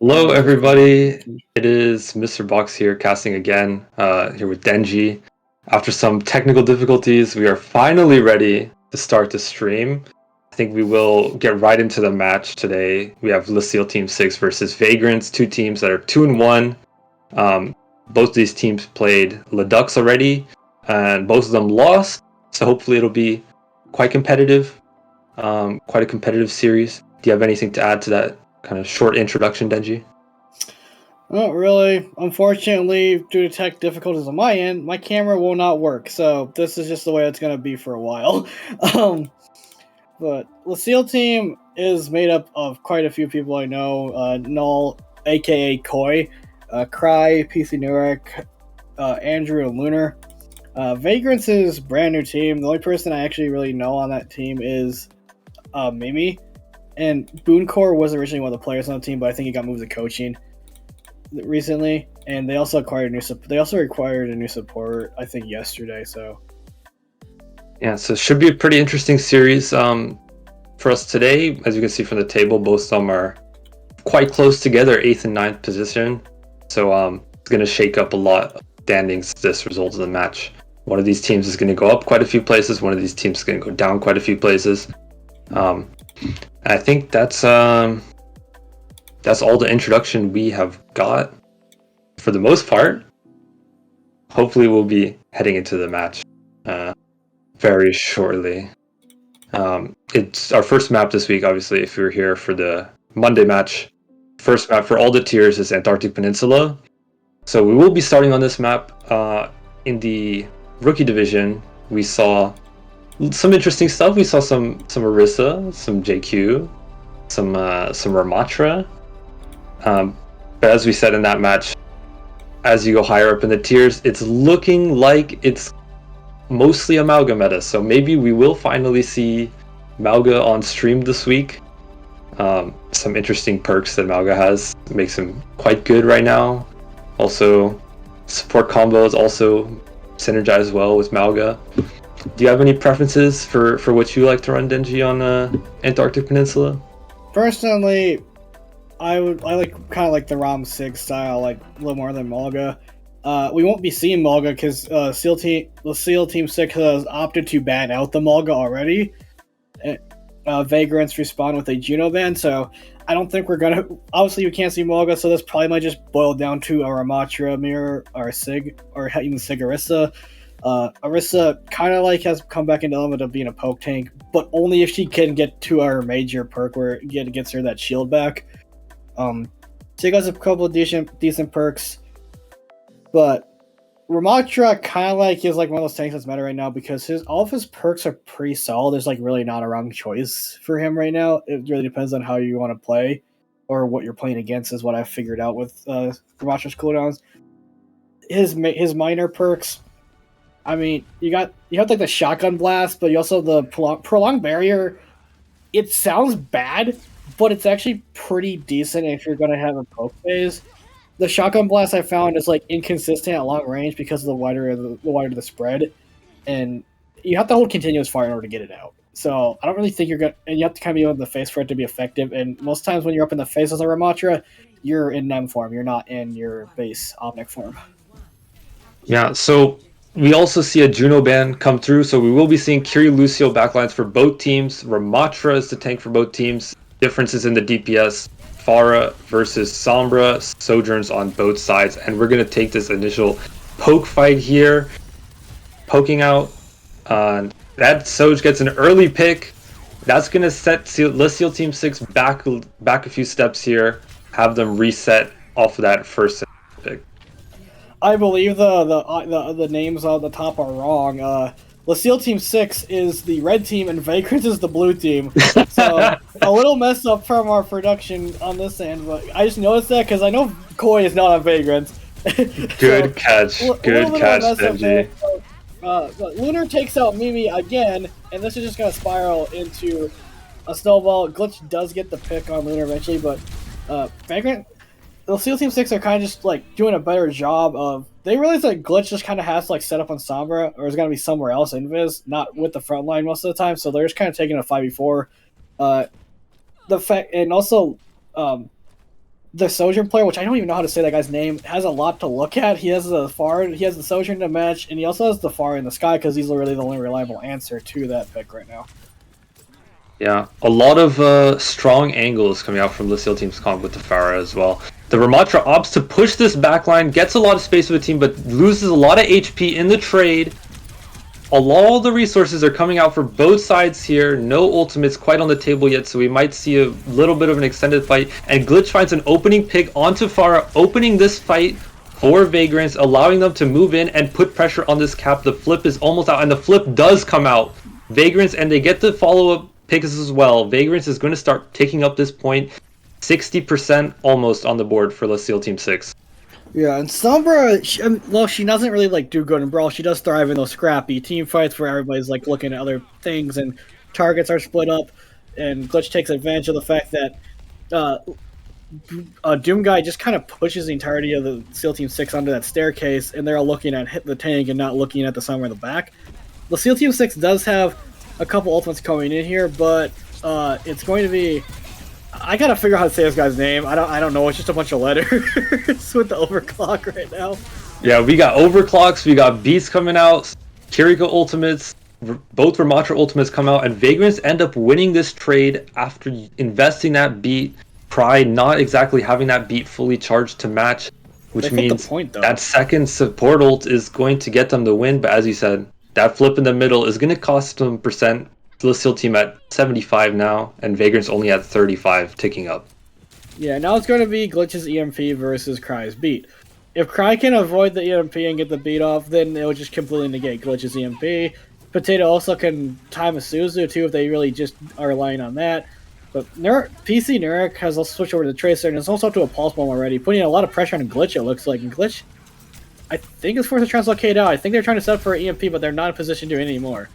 Hello, everybody. It is Mr. Box here, casting again, here with Denji. After some technical difficulties, we are finally ready to start the stream. I think we will get right into the match today. We have Lucille Team 6 versus Vagrants, two teams that are 2-1. Both of these teams played Ledux already, and both of them lost, so hopefully it'll be quite competitive, quite a competitive series. Do you have anything to add to that kind of short introduction, Denji? Not really. Unfortunately, due to tech difficulties on my end, my camera will not work. So this is just the way it's going to be for a while. um, but Lucille team is made up of quite a few people I know. Null, aka Koi, Cry, PC Nurek, Andrew, and Lunar. Vagrants is brand new team. The only person I actually really know on that team is Mimi. And Booncore was originally one of the players on the team, but I think he got moved to coaching recently, and they also acquired a new support, I think, yesterday. So yeah, so it should be a pretty interesting series for us today. As you can see from the table, both of them are quite close together, 8th and 9th position. So it's going to shake up a lot of standings, this result of the match. One of these teams is going to go up quite a few places. One of these teams is going to go down quite a few places. I think that's all the introduction we have got for the most part. Hopefully we'll be heading into the match very shortly. It's our first map this week, obviously, if you're here for the Monday match. First map for all the tiers is Antarctic Peninsula. So we will be starting on this map. In the rookie division, we saw some interesting stuff. We saw some Orisa, some JQ, some Ramatra. But as we said in that match, as you go higher up in the tiers, it's looking like it's mostly a Mauga meta. So maybe we will finally see Mauga on stream this week. Some interesting perks that Mauga has makes him quite good right now. Also, support combos also synergize well with Mauga. Do you have any preferences for what you like to run, Denji, on Antarctic Peninsula? personally, I like kind of like the Rom 6 style, like a little more than Malga. We won't be seeing Malga because SEAL Team 6 has opted to ban out the Malga already. Vagrants respond with a Juno ban, so I don't think we're gonna. Obviously, we can't see Malga, so this probably might just boil down to a Ramatra mirror or Sig, or even Sig Orisa. Orisa kind of like has come back into the element of being a poke tank, but only if she can get to our major perk where it gets her that shield back. Sig has a couple of decent perks, but Ramatra kind of like is like one of those tanks that's meta right now because all of his perks are pretty solid. There's like really not a wrong choice for him right now. It really depends on how you want to play or what you're playing against is what I've figured out with Ramatra's cooldowns. His minor perks, I mean, you have like the shotgun blast, but you also have the prolonged barrier. It sounds bad, but it's actually pretty decent if you're gonna have a poke phase. The shotgun blast I found is like inconsistent at long range because of the wider the spread, and you have to hold continuous fire in order to get it out. So I don't really think you're gonna, and you have to kind of be in the face for it to be effective. And most times when you're up in the face as a Ramatra, you're in Nem form. You're not in your base Omnic form. Yeah, so we also see a Juno ban come through, so we will be seeing Kiri Lucio backlines for both teams. Ramatra is the tank for both teams. Differences in the DPS. Pharah versus Sombra, Sojourns on both sides, and we're going to take this initial poke fight here. Poking out. That Soj gets an early pick. That's going to set Lucille Team 6 back a few steps here. Have them reset off of that first pick. I believe the names on the top are wrong. Lucille Team 6 is the red team and Vagrant is the blue team. So a little mess up from our production on this end, but I just noticed that because I know Koi is not on Vagrant. Good catch. Good catch, Benji. Lunar takes out Mimi again, and this is just going to spiral into a snowball. Glitch does get the pick on Lunar eventually, but Vagrant, Lucille Team 6 are kind of just like doing a better job of. They realize that Glitch just kind of has to like set up on Sombra, or is going to be somewhere else in Viz, not with the front line most of the time. So they're just kind of taking a 5v4. The fact, and also the Sojourn player, which I don't even know how to say that guy's name, has a lot to look at. He has the Far, he has the Sojourn to match, and he also has the Far in the Sky because he's really the only reliable answer to that pick right now. Yeah, a lot of strong angles coming out from Lucille Team's comp with the Pharah as well. The Ramatra opts to push this backline, gets a lot of space with the team, but loses a lot of HP in the trade. All the resources are coming out for both sides here. No ultimates quite on the table yet, so we might see a little bit of an extended fight. And Glitch finds an opening pick onto Pharah, opening this fight for Vagrants, allowing them to move in and put pressure on this cap. The flip is almost out, and the flip does come out. Vagrants, and they get the follow-up picks as well. Vagrants is going to start taking up this point. 60% almost on the board for Lucille Team 6. Yeah, and Sombra, she doesn't really like do good in Brawl. She does thrive in those scrappy team fights where everybody's like looking at other things and targets are split up. And Glitch takes advantage of the fact that Doom Guy just kind of pushes the entirety of the SEAL Team 6 onto that staircase, and they're all looking at hit the tank and not looking at the Sombra in the back. The SEAL Team 6 does have a couple ultimates coming in here, but it's going to be... I gotta figure out how to say this guy's name. I don't know. It's just a bunch of letters with the overclock right now. Yeah, we got overclocks. We got beats coming out. Kiriko ultimates. Both Ramatra ultimates come out, and Vagrants end up winning this trade after investing that beat. Pride not exactly having that beat fully charged to match, which means that second support ult is going to get them the win. But as you said, that flip in the middle is going to cost them percent. Lucille Team at 75 now, and Vagrant's only at 35, ticking up. Yeah, now it's going to be Glitch's EMP versus Cry's beat. If Cry can avoid the EMP and get the beat off, then it will just completely negate Glitch's EMP. Potato also can time a Suzu too if they really just are relying on that. But PC Nurik has also switched over to the Tracer, and it's also up to a Pulse Bomb already, putting a lot of pressure on Glitch, it looks like. And Glitch, I think, is forced to translocate out. I think they're trying to set up for an EMP, but they're not in a position to do it anymore.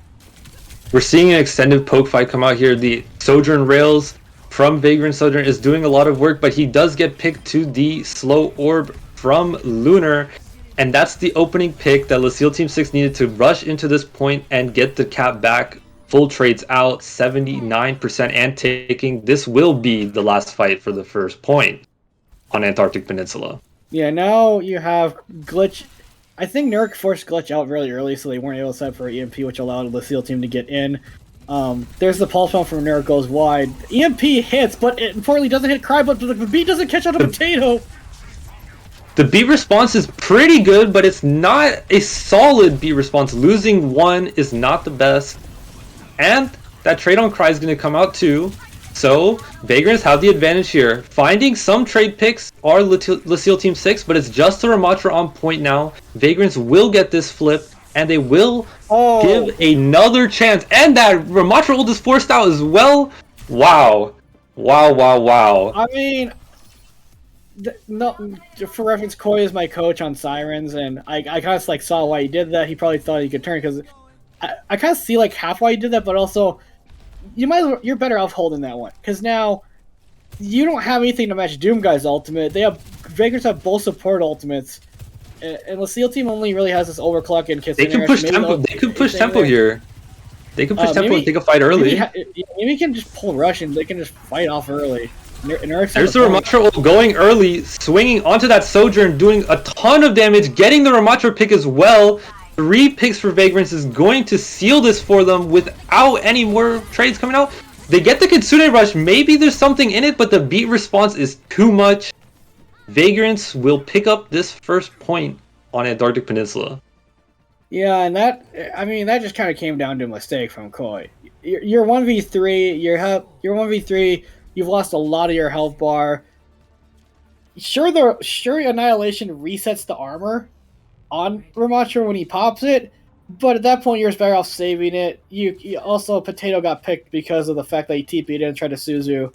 We're seeing an extended poke fight come out here. The Sojourn Rails from Vagrant Sojourn is doing a lot of work, but he does get picked to the slow orb from Lunar, and that's the opening pick that Lucille Team 6 needed to rush into this point and get the cap back. Full trades out, 79% and taking. This will be the last fight for the first point on Antarctic Peninsula. Yeah, now you have Glitch. I think Nurik forced Glitch out really early, so they weren't able to set up for EMP, which allowed the SEAL Team to get in. There's the pulse bomb from Nurik goes wide. EMP hits, but it importantly doesn't hit Cry, but the beat doesn't catch on a Potato. The beat response is pretty good, but it's not a solid beat response. Losing one is not the best. And that trade on Cry is going to come out too. So, Vagrants have the advantage here. Finding some trade picks are Lucille Team 6, but it's just the Ramatra on point now. Vagrants will get this flip, and they will give another chance. And that Ramatra ult is forced out as well. Wow. Wow, wow, wow. I mean, no, for reference, Koi is my coach on Sirens, and I kind of like saw why he did that. He probably thought he could turn, because I kind of see like half why he did that, but also... You're better off holding that one, because now you don't have anything to match Doom Guy's ultimate. Vagrants have both support ultimates, and Lucille Team only really has this overclock and kiss. They can push tempo. They could push tempo here. They can push tempo and take a fight early. Maybe we can just pull rush and they can just fight off early. There's the Ramatra ult going early, swinging onto that Sojourn, doing a ton of damage, getting the Ramatra pick as well. 3 picks for Vagrants is going to seal this for them without any more trades coming out. They get the Kitsune Rush. Maybe there's something in it, but the beat response is too much. Vagrants will pick up this first point on Antarctic Peninsula. Yeah, and that just kind of came down to a mistake from Koi. You're 1v3. You're 1v3. You've lost a lot of your health bar. Sure, Annihilation resets the armor on Ramatra when he pops it, but at that point you're better off saving it. You also, Potato got picked because of the fact that he TP'd in and tried to Suzu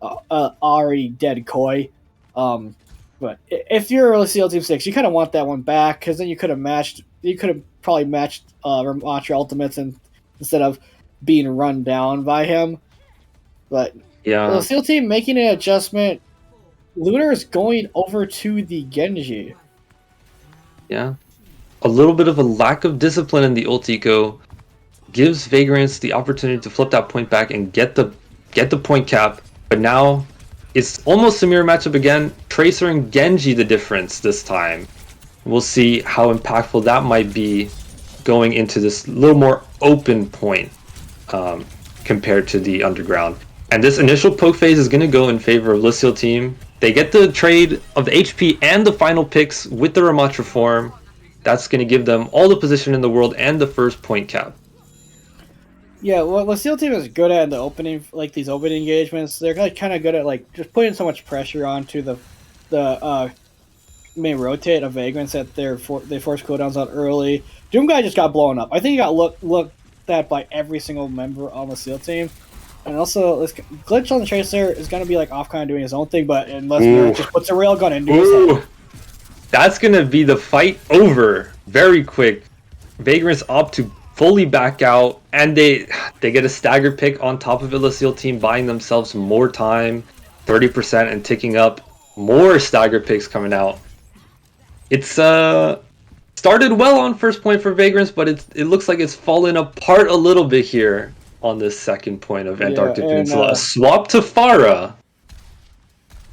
already dead Koi. But if you're a SEAL Team 6, you kind of want that one back, because then you could have probably matched Ramatra ultimates instead of being run down by him. But yeah, the SEAL Team making an adjustment. Lunar is going over to the Genji. Yeah. A little bit of a lack of discipline in the ult eco gives Vagrants the opportunity to flip that point back and get the point cap. But now It's almost a mirror matchup again. Tracer and Genji the difference this time. We'll see how impactful that might be going into this little more open point compared to the underground. And this initial poke phase is going to go in favor of Lucio team. They get the trade of the HP and the final picks with the Ramatra form. That's going to give them all the position in the world and the first point cap. Yeah, what Lucille team is good at in the opening, like these opening engagements, they're like kind of good at like just putting so much pressure onto the main rotate of Vagrants that they force cooldowns out early. Doomguy just got blown up. I think he got looked at by every single member on the SEAL team. And also, this glitch on the Tracer is going to be like off kind of doing his own thing, but unless Mirror just puts a railgun into his head. That's going to be the fight over very quick. Vagrants opt to fully back out, and they get a stagger pick on top of the Lucille team, buying themselves more time, 30% and ticking up. More stagger picks coming out. It's started well on first point for Vagrants, but it looks like it's fallen apart a little bit here on this second point of Antarctic Peninsula. A swap to Pharah.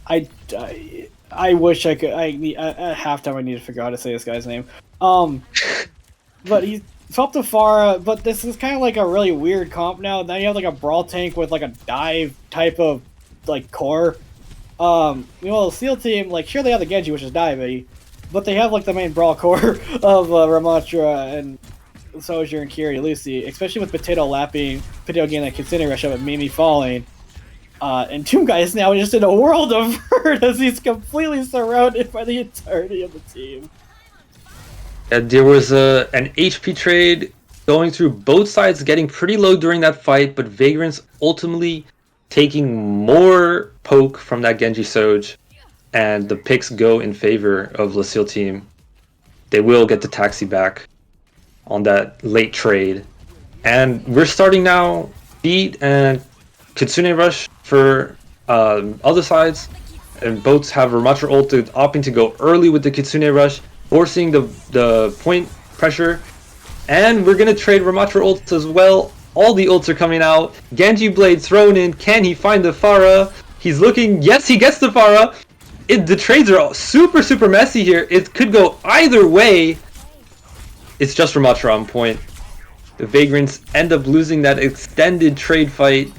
I wish I could. At halftime I need to figure out how to say this guy's name. But he's swapped to Pharah. But this is kind of like a really weird comp now. Now you have like a brawl tank with like a dive type of like core. The SEAL team, like, sure they have the Genji, which is divey, but they have like the main brawl core of Ramatra and Sojourn, Kiri, Lucy, especially with Potato getting that Kitsune rush up and Mimi falling. And Doomguy is now just in a world of hurt as he's completely surrounded by the entirety of the team. There was an HP trade going through both sides, getting pretty low during that fight, but Vagrants ultimately taking more poke from that Genji Soj, and the picks go in favor of Lucille team. They will get the taxi back on that late trade. And we're starting now Beat and Kitsune Rush for other sides, and both have Ramatra ult opting to go early with the Kitsune Rush, forcing the point pressure. And we're going to trade Ramatra ults as well. All the ults are coming out. Genji Blade thrown in. Can he find the Pharah? He's looking. Yes, he gets the Pharah. The trades are super, super messy here. It could go either way. It's just Ramatra on point. The Vagrants end up losing that extended trade fight.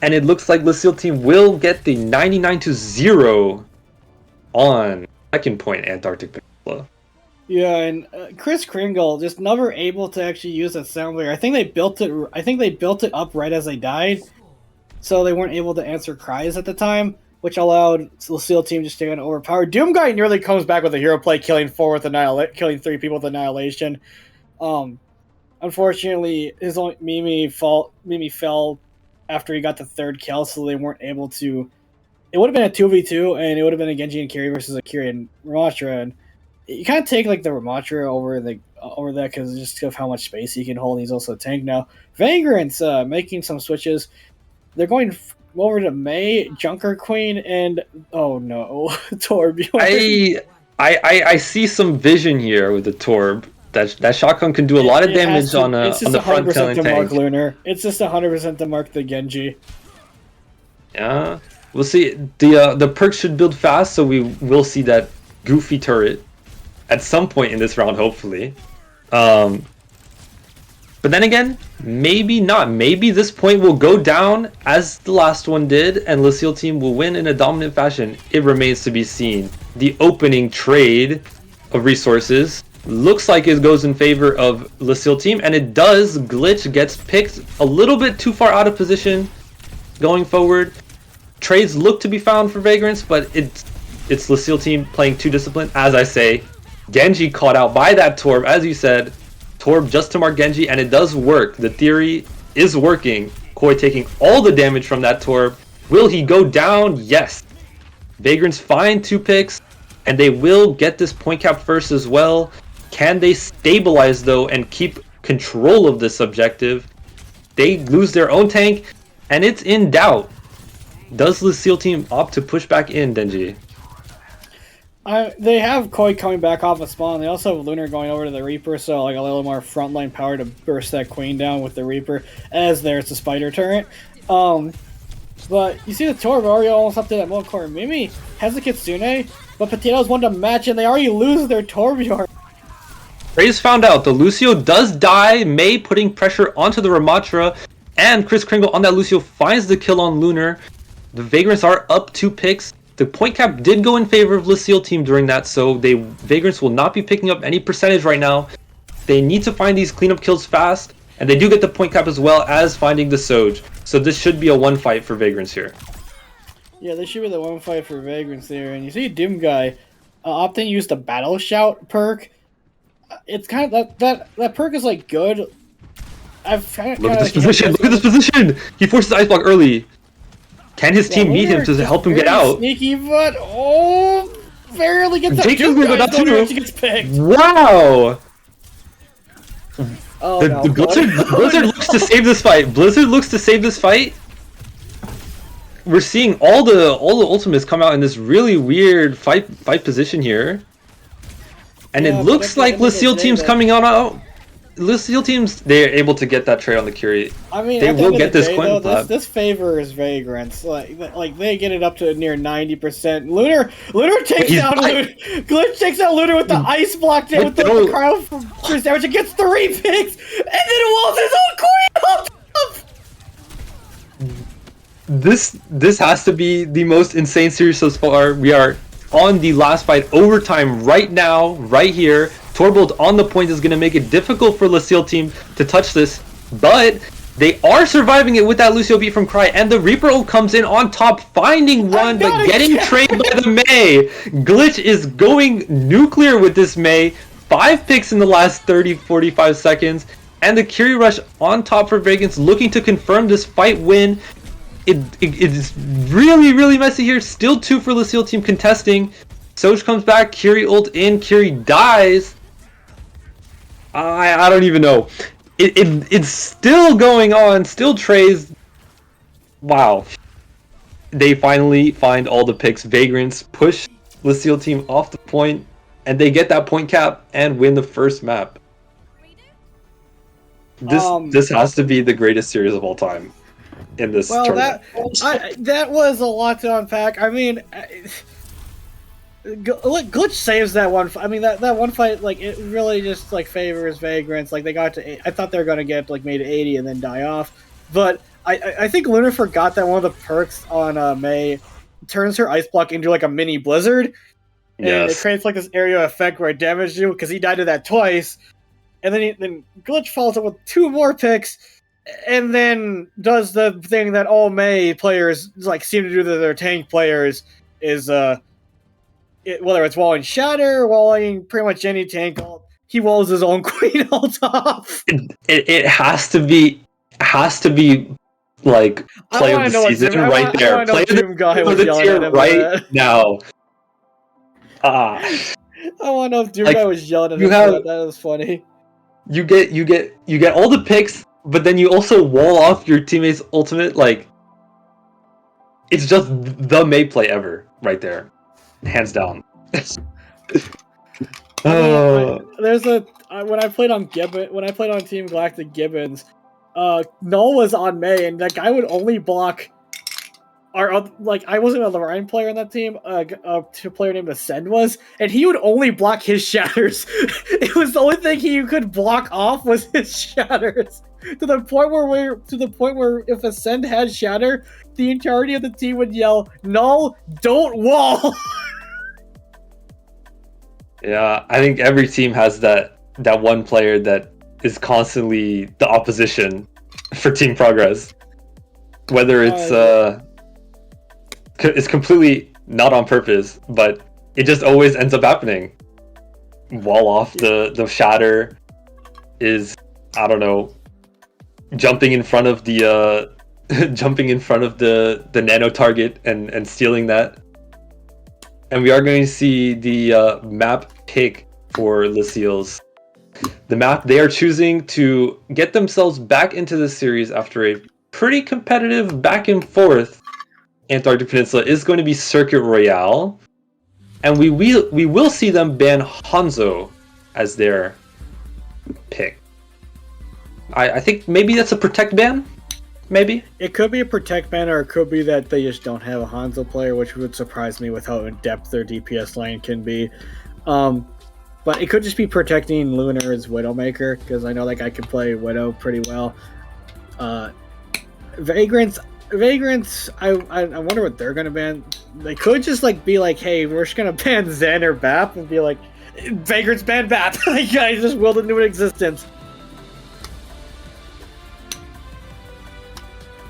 And it looks like Lucille team will get the 99-0 on second point Antarctic Peninsula. Yeah, and Chris Kringle just never able to actually use that sound barrier. I think they built it up right as they died, so they weren't able to answer cries at the time, which allowed Lucille team just to get overpowered. Doomguy nearly comes back with a hero play, killing 3 people with Annihilation. Unfortunately, Mimi fell after he got the third kill, so they weren't able to. It would have been a 2v2, and it would have been a Genji and Kiri versus a Kiri and Ramatra, and you kind of take like the Ramatra over that because just of how much space he can hold. He's also a tank now. Vagrant's making some switches. They're going over to Mei, Junker Queen, and oh no, Torbjorn. I see some vision here with the Torb. That shotgun can do a lot of damage on the front killing tank. Mark Lunar. It's just 100% to mark the Genji. Yeah, we'll see. The perks should build fast, so we will see that goofy turret at some point in this round, hopefully. But then again, maybe not. Maybe this point will go down as the last one did, and Lucille team will win in a dominant fashion. It remains to be seen. The opening trade of resources looks like it goes in favor of Lucille team, and it does. Glitch gets picked a little bit too far out of position going forward. Trades look to be found for Vagrants, but it's Lucille team playing too disciplined. As I say, Genji caught out by that Torb, as you said. Torb just to mark Genji, and it does work. The theory is working. Koi taking all the damage from that Torb. Will he go down? Yes. Vagrants find 2 picks, and they will get this point cap first as well. Can they stabilize, though, and keep control of this objective? They lose their own tank, and it's in doubt. Does Lucille team opt to push back in, Denji? They have Koi coming back off a spawn. They also have Lunar going over to the Reaper, so like a little more frontline power to burst that Queen down with the Reaper, as there's the Spider turret. But you see the Torbari almost up to that middle corner. Mimi has the Kitsune, but Potatoes want to match and they already lose their Torbjorn. Ray's found out the Lucio does die, May putting pressure onto the Ramatra, and Chris Kringle on that Lucio finds the kill on Lunar. The Vagrants are up 2 picks. The point cap did go in favor of Lucille team during that, so Vagrants will not be picking up any percentage right now. They need to find these cleanup kills fast, and they do get the point cap as well as finding the Soj. So this should be a one fight for Vagrants here. Yeah, this should be the one fight for Vagrants there. And you see Doom Guy opting to use the Battle Shout perk. It's kind of that perk is like good. Look at this position. Look at this position. He forces Ice Block early. Can his team meet him to help him get out? Sneaky, but barely gets that. Doom Guy gets picked. Wow. Oh, the Blizzard looks to save this fight. Blizzard looks to save this fight. We're seeing all the ultimates come out in this really weird fight position here. And it looks like Lucille team's coming out. Lucille teams, they're able to get that trade on the Curie. I mean, they will get this Quentin Plat. This favors Vagrants. Like they get it up to near 90%. Lunar takes out Lunar. Glitch takes out Lunar with the ice block down with the crowd from first damage. It gets 3 picks, and then walls his own queen up top. This has to be the most insane series so far. We are on the last fight overtime right now, right here. Torbold on the point is going to make it difficult for Lucille team to touch this, but they are surviving it with that Lucio beat from Cry, and the Reaper ult comes in on top, finding one, but getting traded by the May. Glitch is going nuclear with this May. 5 picks in the last 30-45 seconds, and the Curie Rush on top for Vagrants, looking to confirm this fight win. It is really messy here. Still 2 for Lucille team contesting. Soj comes back, Curie ult in, Curie dies. I don't even know. It's still going on, still trays. Wow. They finally find all the picks. Vagrants push Lucille team off the point, and they get that point cap and win the first map. This has to be the greatest series of all time in this tournament. That was a lot to unpack. I mean, Glitch saves that one. I mean, that one fight, like, it really just like favors Vagrants. Like, they got to. I thought they were gonna get like made 80 and then die off, but I think Lunar forgot that one of the perks on May turns her ice block into like a mini blizzard, and it creates like this area effect where it damages you because he died to that twice, and then Glitch follows up with 2 more picks. And then does the thing that all May players like seem to do to their tank players is whether it's walling Shatter, walling pretty much any tank ult, he walls his own queen ult off. It has to be like play of the season right there. Play of the tier right now. I want to know if Doom Guy was yelling at him. That was funny. You get all the picks, but then you also wall off your teammate's ultimate. Like, it's just the May play ever right there, hands down. There's when I played on Team Galactic Gibbons, Null was on May, and that guy would only block. I wasn't a Lorraine player on that team. A player named Ascend was, and he would only block his shatters. It was the only thing he could block off was his shatters. To the point where if Ascend had shatter, the entirety of the team would yell, "Null, don't wall." Yeah, I think every team has that one player that is constantly the opposition for team progress. Whether it's completely not on purpose, but it just always ends up happening. Wall off the shatter is, I don't know, jumping in front of the nano target and stealing that. And we are going to see the map pick for Lucille's. The map they are choosing to get themselves back into the series after a pretty competitive back and forth Antarctic Peninsula is going to be Circuit Royale, and we will see them ban Hanzo as their pick. I think maybe that's a protect ban. maybe. It could be a protect ban, or it could be that they just don't have a Hanzo player, which would surprise me with how in depth their DPS lane can be. But it could just be protecting Lunar's Widowmaker, because I know that guy can play Widow pretty well. Vagrants, I wonder what they're gonna ban. They could just like be like, hey, we're just gonna ban Zen or Bap, and be like, Vagrants ban Bap. Like, guys just willed into existence.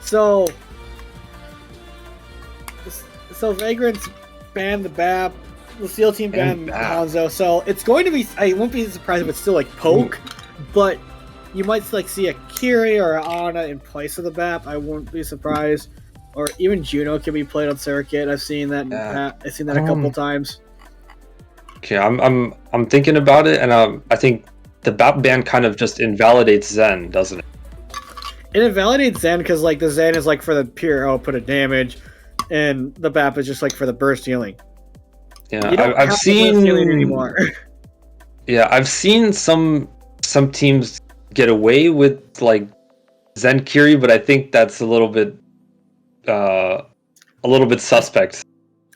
So Vagrants ban the Bap. The SEAL team ban Hanzo. So it's going to be. I won't be surprised if it's still like poke, but you might like see a Kiri or a Ana in place of the BAP. I won't be surprised. Or even Juno can be played on circuit. I've seen that. I've seen that a couple times. Okay, I'm thinking about it, and I think the BAP ban kind of just invalidates Zen, doesn't it? It invalidates Zen because like the Zen is like for the pure output of damage, and the BAP is just like for the burst healing. Yeah, I've seen anymore. Yeah, I've seen some teams get away with like Zen Kiri, but I think that's a little bit suspect.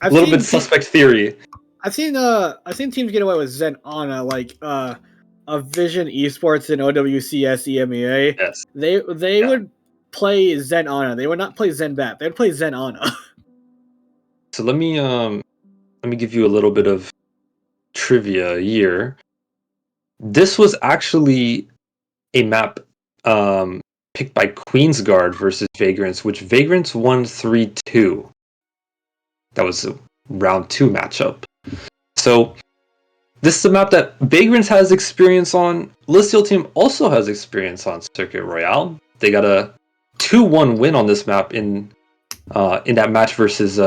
A little bit suspect theory. I've seen teams get away with Zen Ana, like a Vision Esports and OWCS EMEA. Yes. They would play Zen Ana. They would not play Zen Bap. They would play Zen Ana. So let me give you a little bit of trivia here. This was actually a map picked by Queensguard versus Vagrants, which Vagrants won 3-2. That was a round 2 matchup. So this is a map that Vagrants has experience on. Listeel team also has experience on Circuit Royale. They got a 2-1 win on this map in that match versus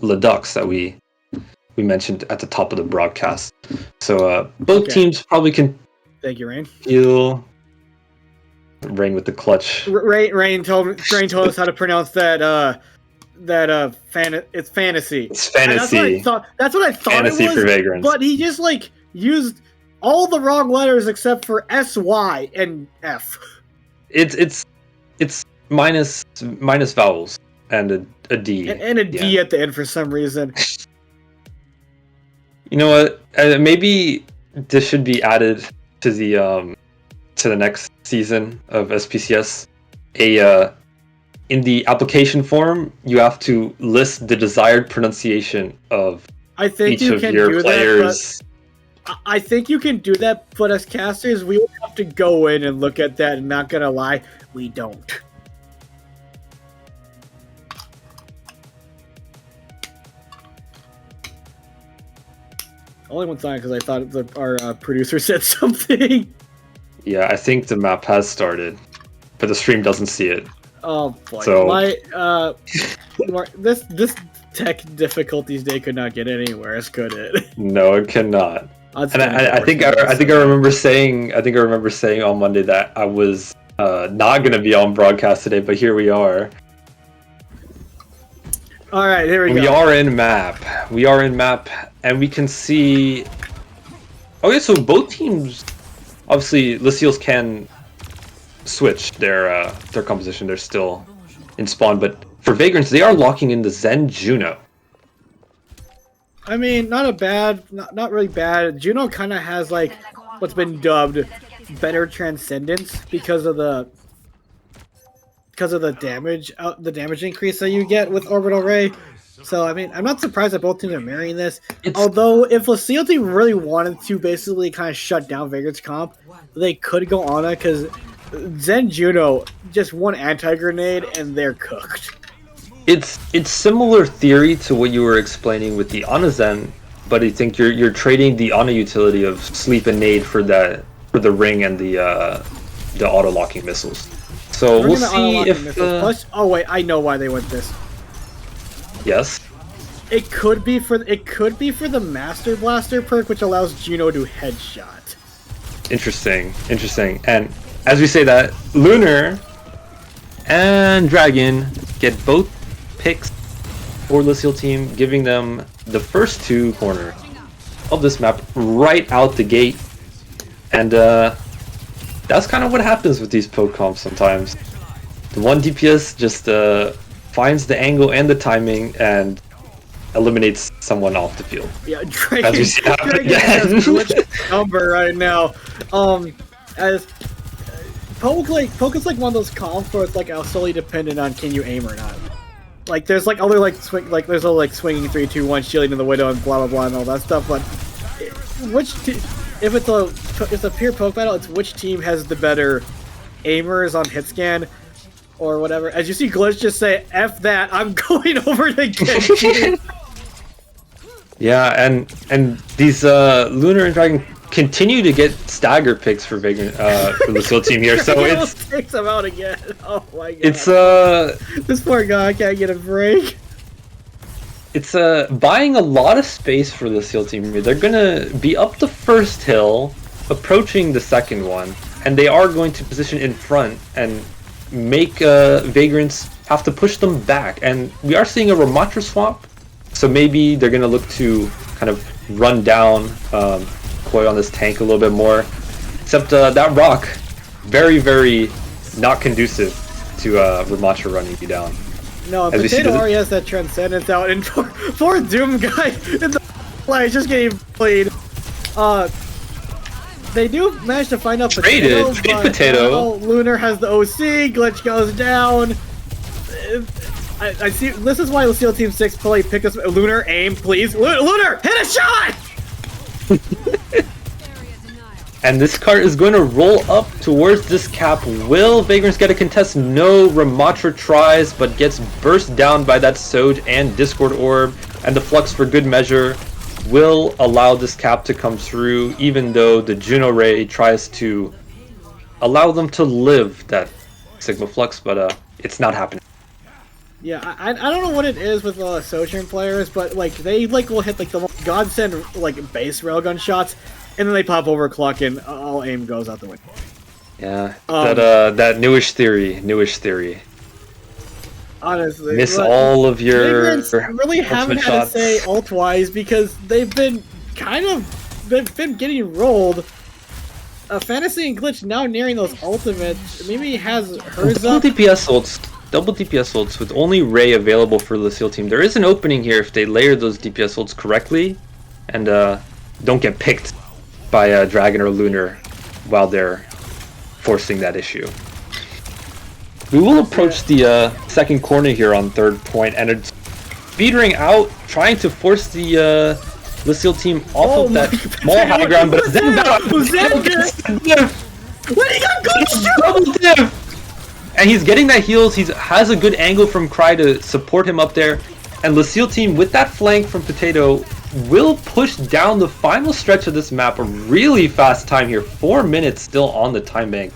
Ledux that we mentioned at the top of the broadcast. So both teams probably can. Thank you, Rain. Feel Rain with the clutch. Rain told us how to pronounce that. It's fantasy. It's fantasy. That's what I thought fantasy it was. For Vagrants. But he just like used all the wrong letters except for SY and F. It's minus vowels and a D and a D at the end for some reason. You know what? Maybe this should be added to the next season of SPCS. In the application form, you have to list the desired pronunciation of each of your players. I think you can do that, but as casters, we would have to go in and look at that, and not gonna lie, we don't. Only one time because I thought our producer said something. Yeah, I think the map has started, but the stream doesn't see it. Oh boy! So this tech difficulties day could not get any worse, could it? No, it cannot. And I think I remember saying on Monday that I was not going to be on broadcast today, but here we are. All right, here we go. We are in map, and we can see. Okay, so both teams, obviously, Lyseals can switch their composition. They're still in spawn, but for Vagrants, they are locking in the Zen Juno. I mean, not really bad. Juno kind of has like what's been dubbed better transcendence because of the damage increase that you get with Orbital Ray. So I mean, I'm not surprised that both teams are marrying this. Although if Laceel team really wanted to basically kind of shut down Vagrant's comp, they could go Ana because Zen Juno just one anti-grenade and they're cooked. It's similar theory to what you were explaining with the Ana Zen, but I think you're trading the Ana utility of sleep and nade for the ring and the auto locking missiles. So we'll see if. Plus, oh wait, I know why they went this. Yes. It could be for the Master Blaster perk, which allows Juno to headshot. Interesting. And as we say that, Lunar and Dragon get both picks for Laceel team, giving them the first 2 corners of this map right out the gate. And that's kind of what happens with these poke comps sometimes. The one DPS just finds the angle and the timing and eliminates someone off the field. Yeah, Dragon, As we see happen Dragon again. has glitched number right now. As Poke is like one of those comps where it's like solely dependent on can you aim or not. Like there's like other like swing like there's all like swinging 3, 2, 1 shielding in the window and blah blah blah and all that stuff. But if it's a pure poke battle, it's which team has the better aimers on hit scan or whatever. As you see Glitch just say F that, I'm going over to Genji. Yeah, and these Lunar and Dragon continue to get stagger picks for Vagrant for the Seal team here. So he it's takes him out again. Oh my god. It's this poor guy can't get a break. It's buying a lot of space for the Seal team here. They're gonna be up the first hill, approaching the second one, and they are going to position in front and make Vagrants have to push them back. And we are seeing a Ramatra swap, so maybe they're gonna look to kind of run down Koi on this tank a little bit more. Except that rock, very, very not conducive to Ramatra running you down. No, Potato already has that Transcendence out, and poor Doom guy in the play just getting played. They do manage to find out Potato, Trade Potato. Lunar has the OC, Glitch goes down. I see. This is why the Seal Team 6 play pick us. Lunar, aim, please. Lunar, hit a shot! And this cart is going to roll up towards this cap. Will Vagrants get a contest? No. Ramatra tries, but gets burst down by that Soj and Discord Orb. And the Flux, for good measure, will allow this cap to come through, even though the Juno Ray tries to allow them to live that Sigma Flux, but it's not happening. Yeah, I don't know what it is with Sojourn players, but like they will hit like the godsend like base railgun shots, and then they pop over clock and all aim goes out the window. Yeah, that newish theory. Honestly, miss all of your really haven't had to say ult-wise because they've been getting rolled. Fantasy and Glitch now nearing those ultimates. Maybe has hers double up. Double DPS ults with only Ray available for the Seal team. There is an opening here if they layer those DPS ults correctly and don't get picked by Dragon or Lunar while they're forcing that issue. We will approach the second corner here on third point, and it's speedering out, trying to force the Seal team off of that small high ground, but Zen got What he got good double diff! And he's getting that heals, he has a good angle from Cry to support him up there, and the Seal team with that flank from Potato will push down the final stretch of this map. A really fast time here, 4 minutes still on the time bank.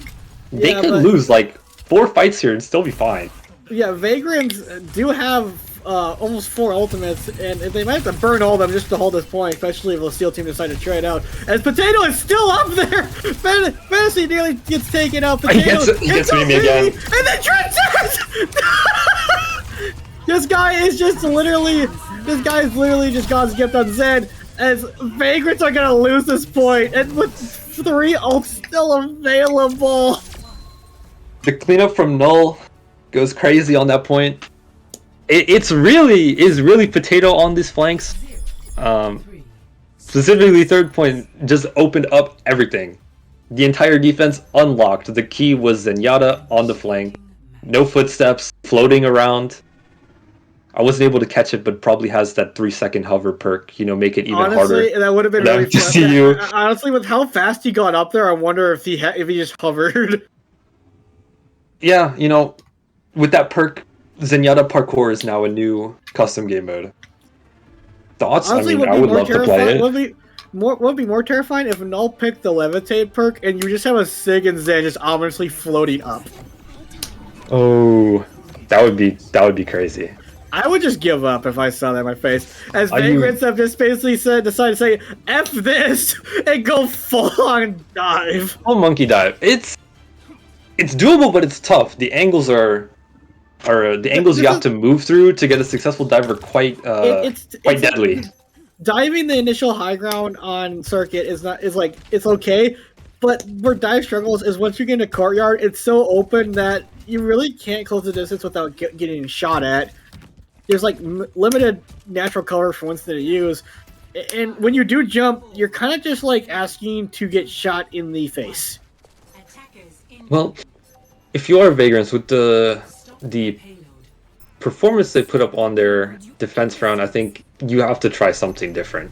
They could lose like 4 fights here and still be fine. Yeah, Vagrants do have almost 4 ultimates, and they might have to burn all of them just to hold this point, especially if the Seal team decide to trade out. As Potato is still up there! Fantasy nearly gets taken out. Potato he gets me again. And then Trent This guy is literally just God's gift on Zed, as Vagrants are gonna lose this point, and with 3 ults still available. The cleanup from Null goes crazy on that point. It's really Potato on these flanks. Specifically, third point just opened up everything. The entire defense unlocked. The key was Zenyatta on the flank. No footsteps, floating around. I wasn't able to catch it, but probably has that 3-second hover perk, make it even harder. Honestly, that would have been really to fun. see you. Honestly, with how fast he got up there, I wonder if he just hovered. Yeah, with that perk, Zenyatta Parkour is now a new custom game mode. Thoughts? Honestly, I would love to play it. Would be more terrifying if Null picked the Levitate perk and you just have a Sig and Zen just ominously floating up. Oh, that would be crazy. I would just give up if I saw that in my face. As Vagrants have just basically decided to say F this and go full on dive. Oh, monkey dive. It's doable, but it's tough. The angles are the angles you have to move through to get a successful dive are quite deadly. Diving the initial high ground on circuit is okay. But where dive struggles is once you get in a courtyard, it's so open that you really can't close the distance without getting shot at. There's like limited natural cover for Winston to use, and when you do jump, you're kind of just like asking to get shot in the face. Well, if you are Vagrants with the performance they put up on their defense round, I think you have to try something different.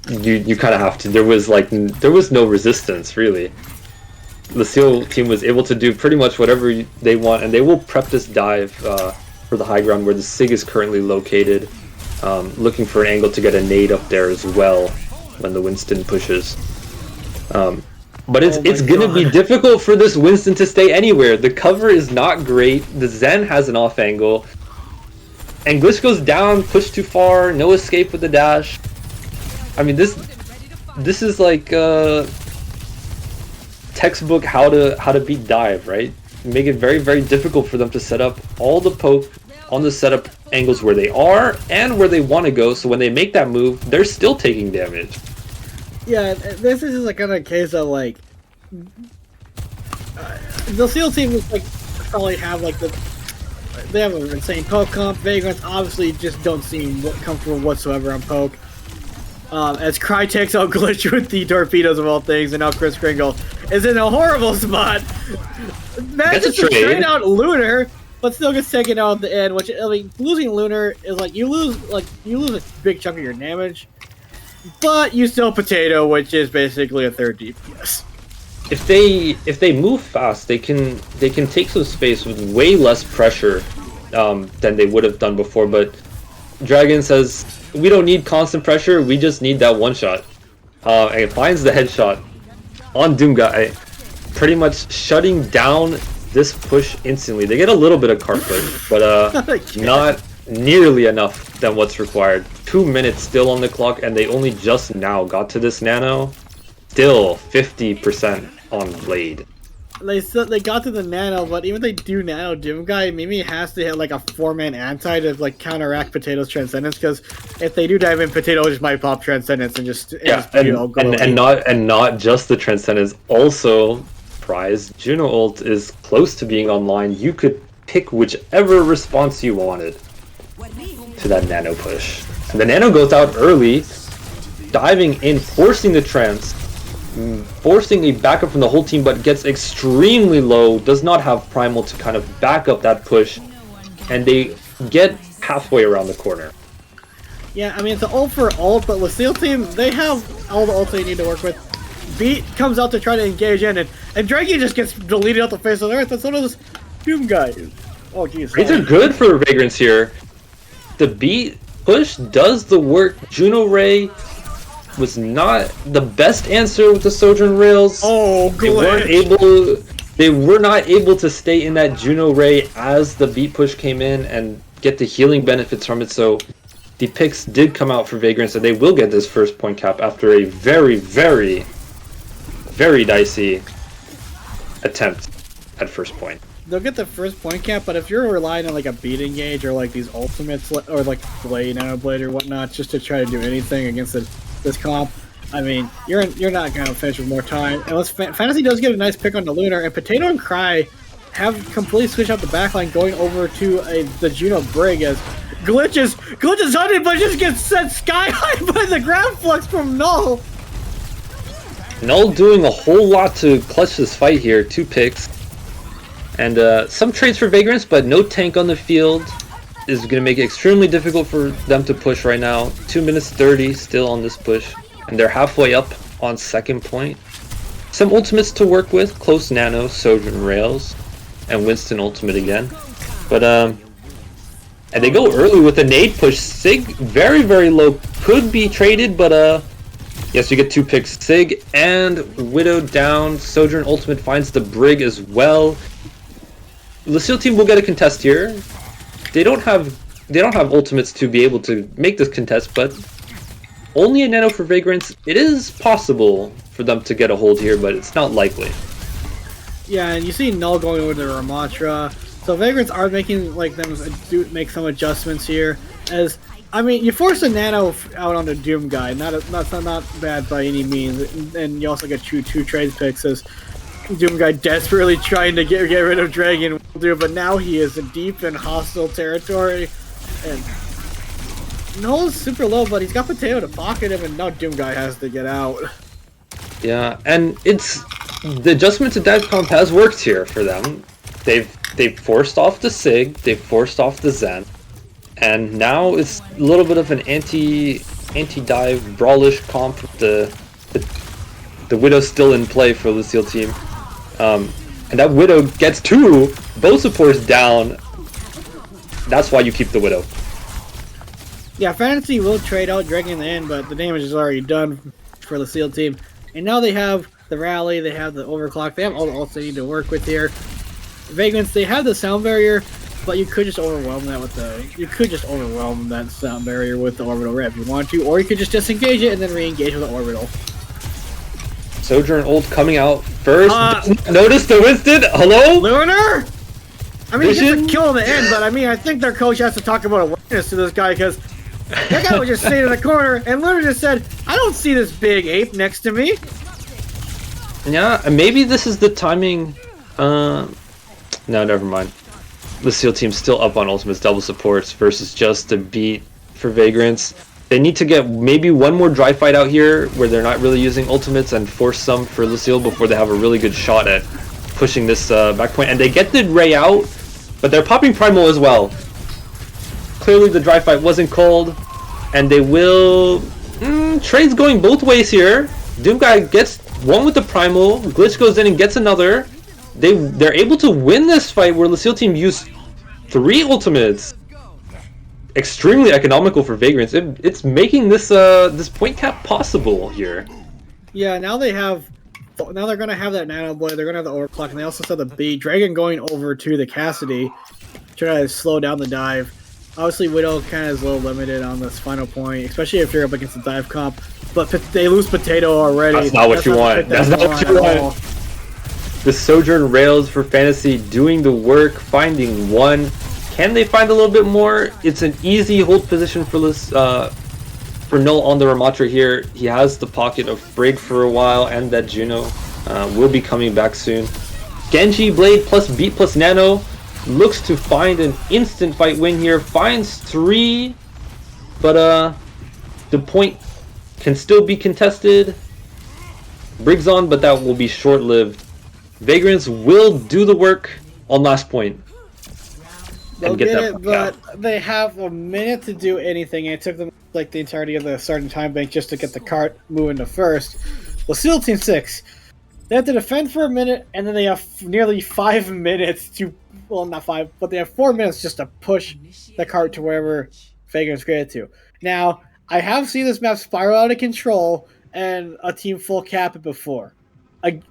You kind of have to. There was no resistance really. The SEAL team was able to do pretty much whatever they want, and they will prep this dive for the high ground where the SIG is currently located, looking for an angle to get a nade up there as well when the Winston pushes. But it's gonna be difficult for this Winston to stay anywhere. The cover is not great. The Zen has an off angle, and Glitch goes down, pushed too far, no escape with the dash. I mean, this is like textbook how to beat dive, right? Make it very, very difficult for them to set up all the poke on the setup angles where they are and where they want to go, so when they make that move, they're still taking damage. Yeah, this is like kind of a case of like the SEAL team is like probably have like they have an insane poke comp. Vagrants obviously just don't seem comfortable whatsoever on poke. As Cry takes out Glitch with the torpedoes of all things, and now Chris Kringle is in a horrible spot. Manages to trade out Lunar, but still gets taken out at the end. Which, I mean, losing Lunar is like you lose a big chunk of your damage, but you still potato, which is basically a third DPS. If they move fast, they can take some space with way less pressure than they would have done before. But Dragon says, we don't need constant pressure, we just need that one shot. And it finds the headshot on Doomguy, pretty much shutting down this push instantly. They get a little bit of cart push, but not nearly enough than what's required. 2 minutes still on the clock, and they only just now got to this nano. Still 50% on Blade. They got to the nano, but even if they do nano Doomguy, Mimi has to hit like a 4-man anti to like counteract Potato's Transcendence, because if they do dive in, Potato just might pop Transcendence and just and not just the Transcendence. Also, Prize Juno ult is close to being online. You could pick whichever response you wanted to that nano push. And the nano goes out early, diving in, forcing the trance. Forcing a backup from the whole team, but gets extremely low, does not have primal to kind of back up that push, and they get halfway around the corner. Yeah, I mean, it's an ult for ult, but the SEAL team, they have all the ults they need to work with. Beat comes out to try to engage in, and Draggy just gets deleted out the face of the earth, and so does Doomguy. Oh, jeez. These are good for the Vagrants here. The Beat push does the work. Juno Ray was not the best answer with the Sojourn rails. Oh, they were not able to stay in that Juno Ray as the beat push came in and get the healing benefits from it. So the picks did come out for Vagrants, and they will get this first point cap after a very, very, very dicey attempt at first point. They'll get the first point cap, but if you're relying on like a beat engage or like these ultimates or like Blade, Nano Blade or whatnot, just to try to do anything against this comp, I mean, you're not gonna finish with more time. Unless Fantasy does get a nice pick on the Lunar, and Potato and Cry have completely switched out the backline, going over to the Juno Brig as Glitch is hunted, but just gets sent sky high by the ground flux from Null. Null doing a whole lot to clutch this fight here. 2 picks. And some trades for Vagrants, but no tank on the field is going to make it extremely difficult for them to push right now. 2 minutes 30 still on this push. And they're halfway up on second point. Some ultimates to work with. Close Nano, Sojourn Rails, and Winston ultimate again. But, and they go early with a nade push. Sig, very, very low. Could be traded, but, yes, you get 2 picks. Sig and Widow down. Sojourn ultimate finds the Brig as well. The SEAL team will get a contest here. They don't have ultimates to be able to make this contest, but only a nano for Vagrants. It is possible for them to get a hold here, but it's not likely. Yeah, and you see Null going over to Ramatra. So Vagrants are making make some adjustments here, as I mean, you force a nano out on the Doom guy. That's not bad by any means. And you also get two trade picks as Doom guy desperately trying to get rid of Dragon. But now he is deep in hostile territory. And Noel's super low, but he's got Potato to pocket him, and now Doom guy has to get out. Yeah, and it's the adjustment to dive comp has worked here for them. They've forced off the Sig, they've forced off the Zen, and now it's a little bit of an anti-dive brawlish comp. The Widow's still in play for Lucille team, and that Widow gets both supports down. That's why you keep the Widow. Yeah, Fantasy will trade out Dragon in the end, but the damage is already done for the Seal team. And now they have the Rally, they have the Overclock, they have all the ults they need to work with here. Vagrants, they have the Sound Barrier, but you could just overwhelm that with that Sound Barrier with the Orbital Red if you want to, or you could just disengage it and then re-engage with the Orbital. Sojourn ult coming out first. Notice the Winston. Hello? Lunar? I mean, he gets a kill in the end, but I mean, I think their coach has to talk about awareness to this guy because that guy was just sitting in the corner and Lunar just said, I don't see this big ape next to me. Yeah, maybe this is the timing. No, never mind. The SEAL team's still up on ultimates double supports versus just a beat for Vagrants. They need to get maybe one more dry fight out here where they're not really using ultimates and force some for Lucille before they have a really good shot at pushing this back point. And they get the Ray out, but they're popping Primal as well. Clearly the dry fight wasn't called, and they will... trade's going both ways here. Doom guy gets one with the Primal, Glitch goes in and gets another. They're able to win this fight where Lucille team used 3 ultimates. Extremely economical for Vagrants. It's making this this point cap possible here. Yeah, now they're gonna have that Nano Blade, they're gonna have the Overclock, and they also saw the beat. Dragon going over to the Cassidy, try to slow down the dive. Obviously, Widow kind of is a little limited on this final point, especially if you're up against the dive comp. But they lose Potato already. That's not what you want. That's not what you want. The Sojourn Rails for Fantasy doing the work, finding one. Can they find a little bit more? It's an easy hold position for Null on the Ramatra here. He has the pocket of Brig for a while, and that Juno will be coming back soon. Genji Blade plus Beat plus Nano looks to find an instant fight win here. Finds 3, but the point can still be contested. Brig's on, but that will be short-lived. Vagrants will do the work on last point. They'll get it, but they have a minute to do anything, and it took them like the entirety of the starting time bank just to get the cart moving to first. Well, SEAL Team 6, they have to defend for a minute, and then they have nearly 5 minutes to, well, not 5, but they have 4 minutes just to push the cart to wherever Vagrants get it to. Now, I have seen this map spiral out of control and a team full cap it before,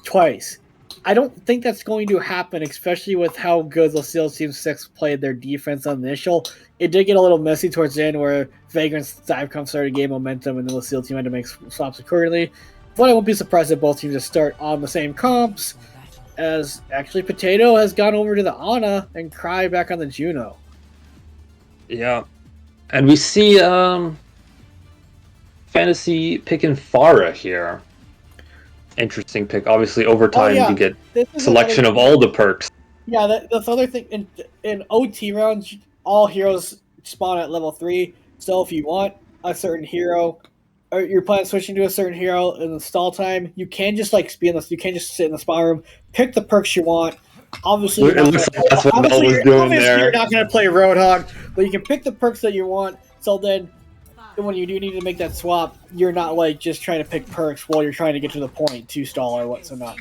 twice. I don't think that's going to happen, especially with how good the SEAL Team 6 played their defense on the initial. It did get a little messy towards the end where Vagrant's dive comp started to gain momentum and then the SEAL Team had to make swaps accordingly. But I won't be surprised if both teams just start on the same comps, as actually Potato has gone over to the Ana and Cry back on the Juno. Yeah. And we see Fantasy picking Pharah here. Interesting pick. Obviously, over time you get selection of all the perks. Yeah, that's the other thing. In OT rounds, all heroes spawn at level 3. So if you want a certain hero, or you're planning on switching to a certain hero in the stall time, you can just you can just sit in the spawn room, pick the perks you want. Obviously, that's what Mel was doing there. You're not going to play Roadhog, but you can pick the perks that you want. So then, when you do need to make that swap, you're not like just trying to pick perks while you're trying to get to the point to stall or whatsoever.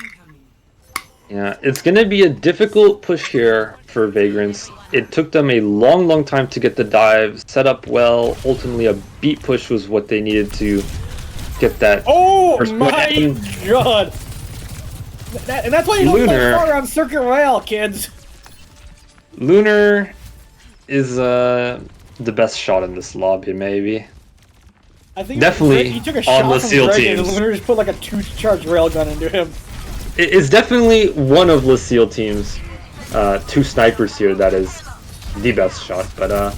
Yeah, it's going to be a difficult push here for Vagrants. It took them a long time to get the dive set up well. Ultimately, a beat push was what they needed to get that. Oh my god! And that's why you don't play far around Circuit Royale, kids. Lunar is the best shot in this lobby, maybe. I think definitely he took a shot on the SEAL teams. And Lunar just put like a 2-charge railgun into him. It's definitely one of the SEAL teams. 2 snipers here. That is the best shot. But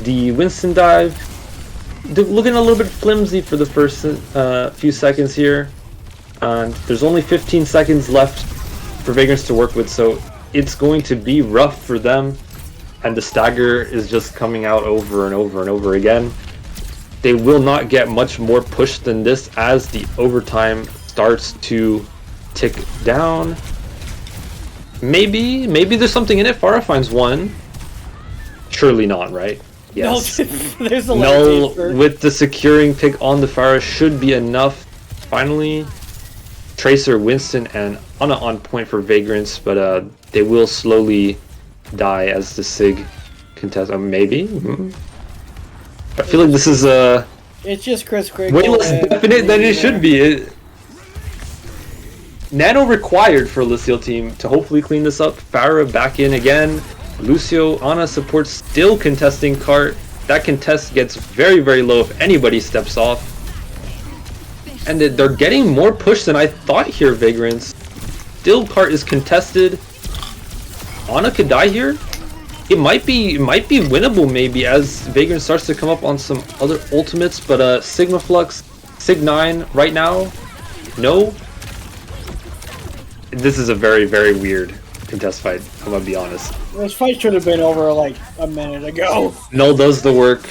The Winston dive, looking a little bit flimsy for the first few seconds here. And there's only 15 seconds left for Vagrants to work with, so it's going to be rough for them. And the stagger is just coming out over and over and over again. They will not get much more push than this as the overtime starts to tick down. Maybe there's something in it. Farah finds one. Surely not, right? Yes. No, there's a Null with the securing pick on the Farah should be enough. Finally, Tracer, Winston, and Ana on point for Vagrants, but they will slowly die as the Sig contest. Maybe? I feel like this is it's just Chris Kringle way less definite than it should be. Nano required for Lucille team to hopefully clean this up. Farah back in again. Lucio, Ana supports still contesting cart. That contest gets very, very low if anybody steps off. And they're getting more push than I thought here, Vagrants. Still cart is contested. Ana could die here. It might be winnable maybe as Vagrant starts to come up on some other ultimates, but Sigma Flux, Sig 9 right now. No. This is a very, very weird contest fight, I'm gonna be honest. This fight should have been over like a minute ago. Null does the work.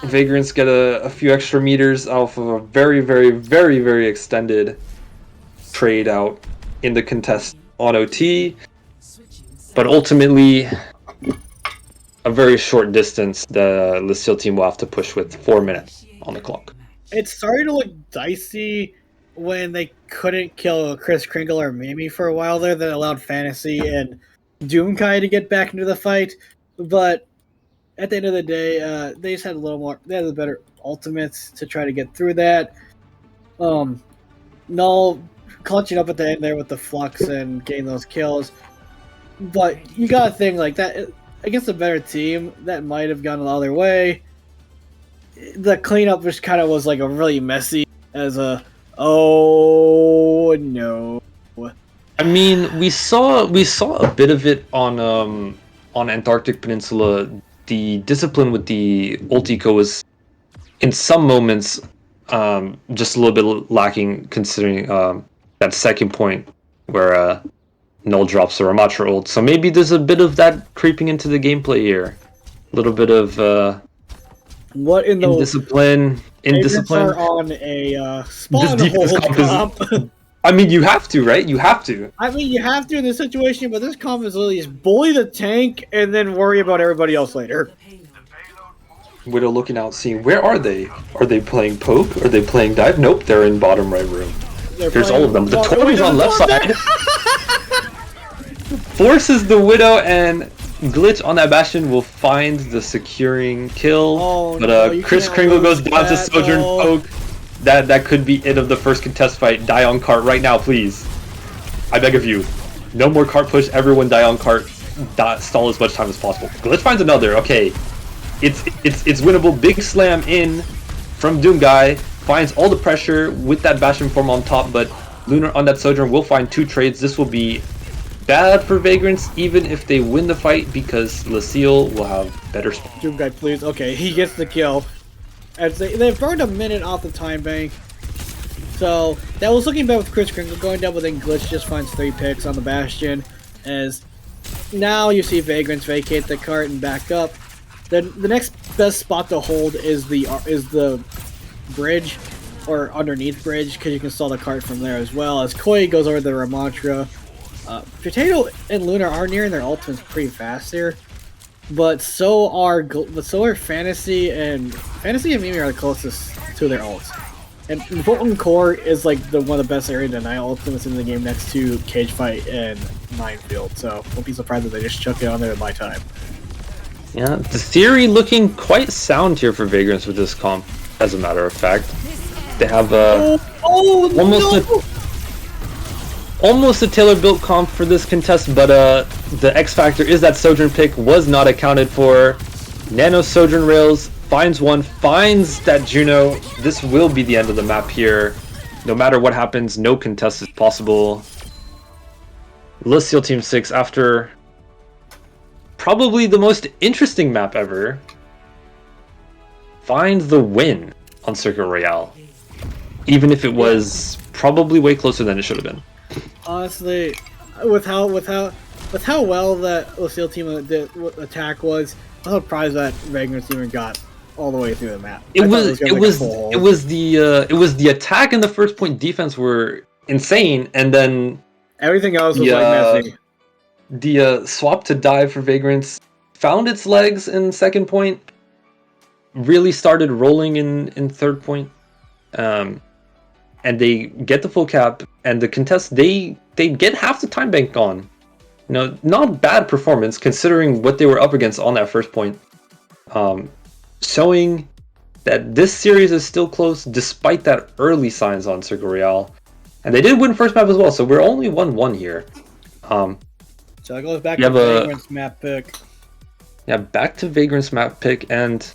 Vagrants get a few extra meters off of a very, very, very, very extended trade out in the contest on OT. But ultimately, a very short distance the Lucille team will have to push with 4 minutes on the clock. It started to look dicey when they couldn't kill Chris Kringle or Mimi for a while there. That allowed Fantasy and Doomkai to get back into the fight. But at the end of the day, they just had a little more. They had the better ultimates to try to get through that. Null clutching up at the end there with the Flux and getting those kills. But you got to think like that against a better team that might have gone the other way. The cleanup just kind of was like a really messy as a oh no. I mean, we saw a bit of it on Antarctic Peninsula. The discipline with the ult eco was in some moments just a little bit lacking, considering that second point where Null drops the Ramatra ult. So maybe there's a bit of that creeping into the gameplay here. A little bit of what in the indiscipline. Are on a spawn hold comp. I mean, you have to, right? You have to. I mean, you have to in this situation, but this comp is literally just bully the tank and then worry about everybody else later. Widow looking out, seeing where are they? Are they playing poke? Are they playing dive? Nope, they're in bottom right room. There's all of them. The Tori's on left side. Forces the Widow, and Glitch on that Bastion will find the securing kill. Oh, but no, Chris Kringle goes down to Sojourn Poke. That could be it of the first contest fight. Die on cart right now, please. I beg of you. No more cart push. Everyone die on cart. Stall as much time as possible. Glitch finds another. Okay. It's winnable. Big slam in from Doom Guy. Finds all the pressure with that Bastion form on top, but Lunar on that Sojourn will find 2 trades. This will be bad for Vagrants, even if they win the fight, because Lucille will have better spawn. Doom Guy, please. Okay, he gets the kill. And they've burned a minute off the time bank. So that was looking bad with Chris Kringle going down, but then Glitch just finds 3 picks on the Bastion. As now you see Vagrants vacate the cart and back up. The next best spot to hold is the bridge, or underneath bridge, because you can stall the cart from there as well. As Koi goes over the Ramatra. Potato and Lunar are nearing their ultimates pretty fast here. But so are Fantasy and Mimi are the closest to their ults. And Molten Core is like one of the best area denial ultimates in the game next to Cage Fight and Minefield. So don't be surprised if they just chuck it on there and buy time. Yeah, the theory looking quite sound here for Vagrants with this comp, as a matter of fact. They have almost a tailor-built comp for this contest, but the X factor is that Sojourn pick was not accounted for. Nano Sojourn rails, finds one, finds that Juno. This will be the end of the map here. No matter what happens, no contest is possible. Lucille Team 6, after probably the most interesting map ever, find the win on Circuit Royale, even if it was probably way closer than it should have been. Honestly, with how well that Lucille team attack was, I'm surprised that Vagrant's even got all the way through the map. It was the attack and the first point defense were insane, and then everything else was like messy. The swap to dive for Vagrants found its legs in second point, really started rolling in third point, and they get the full cap, and the contest they get half the time bank on. You know, not bad performance considering what they were up against on that first point. Showing that this series is still close despite that early signs on Circle Royale. And they did win first map as well, so we're only 1-1 here. So it goes back to Vagrant's map pick. Yeah, back to Vagrant's map pick, and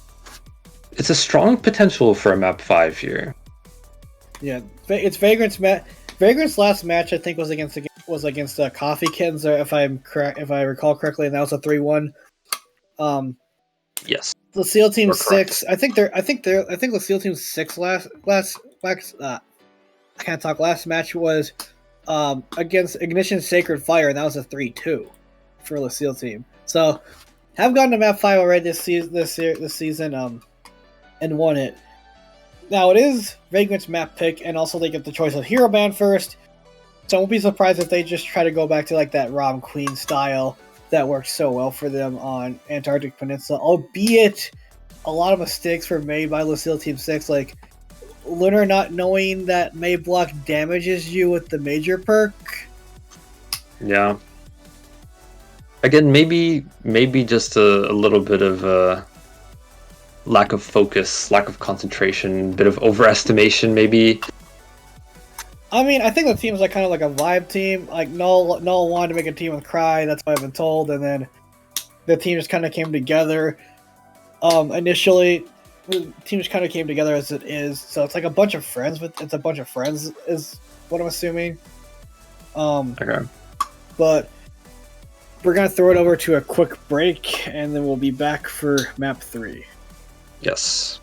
it's a strong potential for a map 5 here. Yeah, it's Vagrant's map. Vagrant's last match, I think, was against Coffee Kittens, if I recall correctly, and that was a 3-1. Yes. Lucille Team 6. I think Lucille Team 6 last I can't talk. Last match was against Ignition Sacred Fire, and that was a 3-2 for Lucille Team. So have gone to map 5 already this season and won it. Now it is Vagrant's map pick, and also they get the choice of hero ban first. So I won't be surprised if they just try to go back to like that Rom Queen style that worked so well for them on Antarctic Peninsula, albeit a lot of mistakes were made by Lucille Team 6, like Lunar not knowing that May Block damages you with the major perk. Yeah. Again, maybe just a little bit of lack of focus, lack of concentration, bit of overestimation, maybe. I mean, I think the team's like kind of like a vibe team. Like Null wanted to make a team with Cry, that's what I've been told, and then the team just kind of came together. Initially, the team just kind of came together as it is, so it's like a bunch of friends. It's a bunch of friends, is what I'm assuming. Okay. But we're gonna throw it over to a quick break, and then we'll be back for map 3. Yes.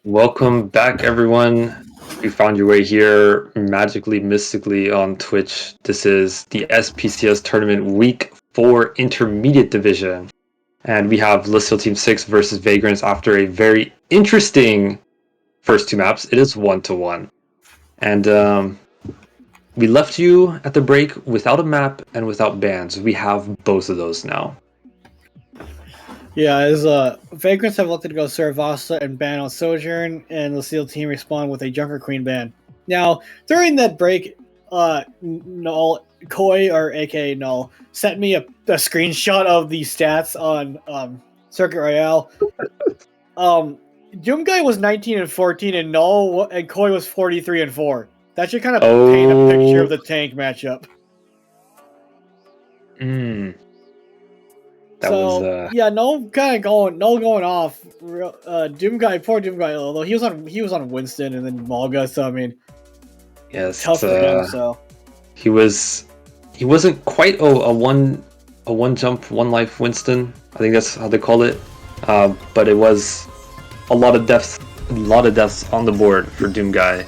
Welcome back, everyone. You found your way here magically, mystically on Twitch. This is the SPCS tournament week 4 intermediate division. And we have Listeel Team 6 versus Vagrants after a very interesting first two maps. It is 1-1. And we left you at the break without a map and without bans. We have both of those now. Yeah, as Vagrants have elected to go Saravasa and ban on Sojourn, and the Listeel team respond with a Junker Queen ban. Now, during that break, Null, Koi, or aka Null, sent me a screenshot of the stats on Circuit Royale. Doomguy was 19-14, and Null and Koi was 43-4. That should kind of paint a picture of the tank matchup. Null kind of going off. Doomguy, poor Doomguy, although he was on Winston and then Malga, so I mean, yes, tough for him. So he wasn't quite a one jump, one life Winston. I think that's how they call it. But it was a lot of deaths on the board for Doomguy.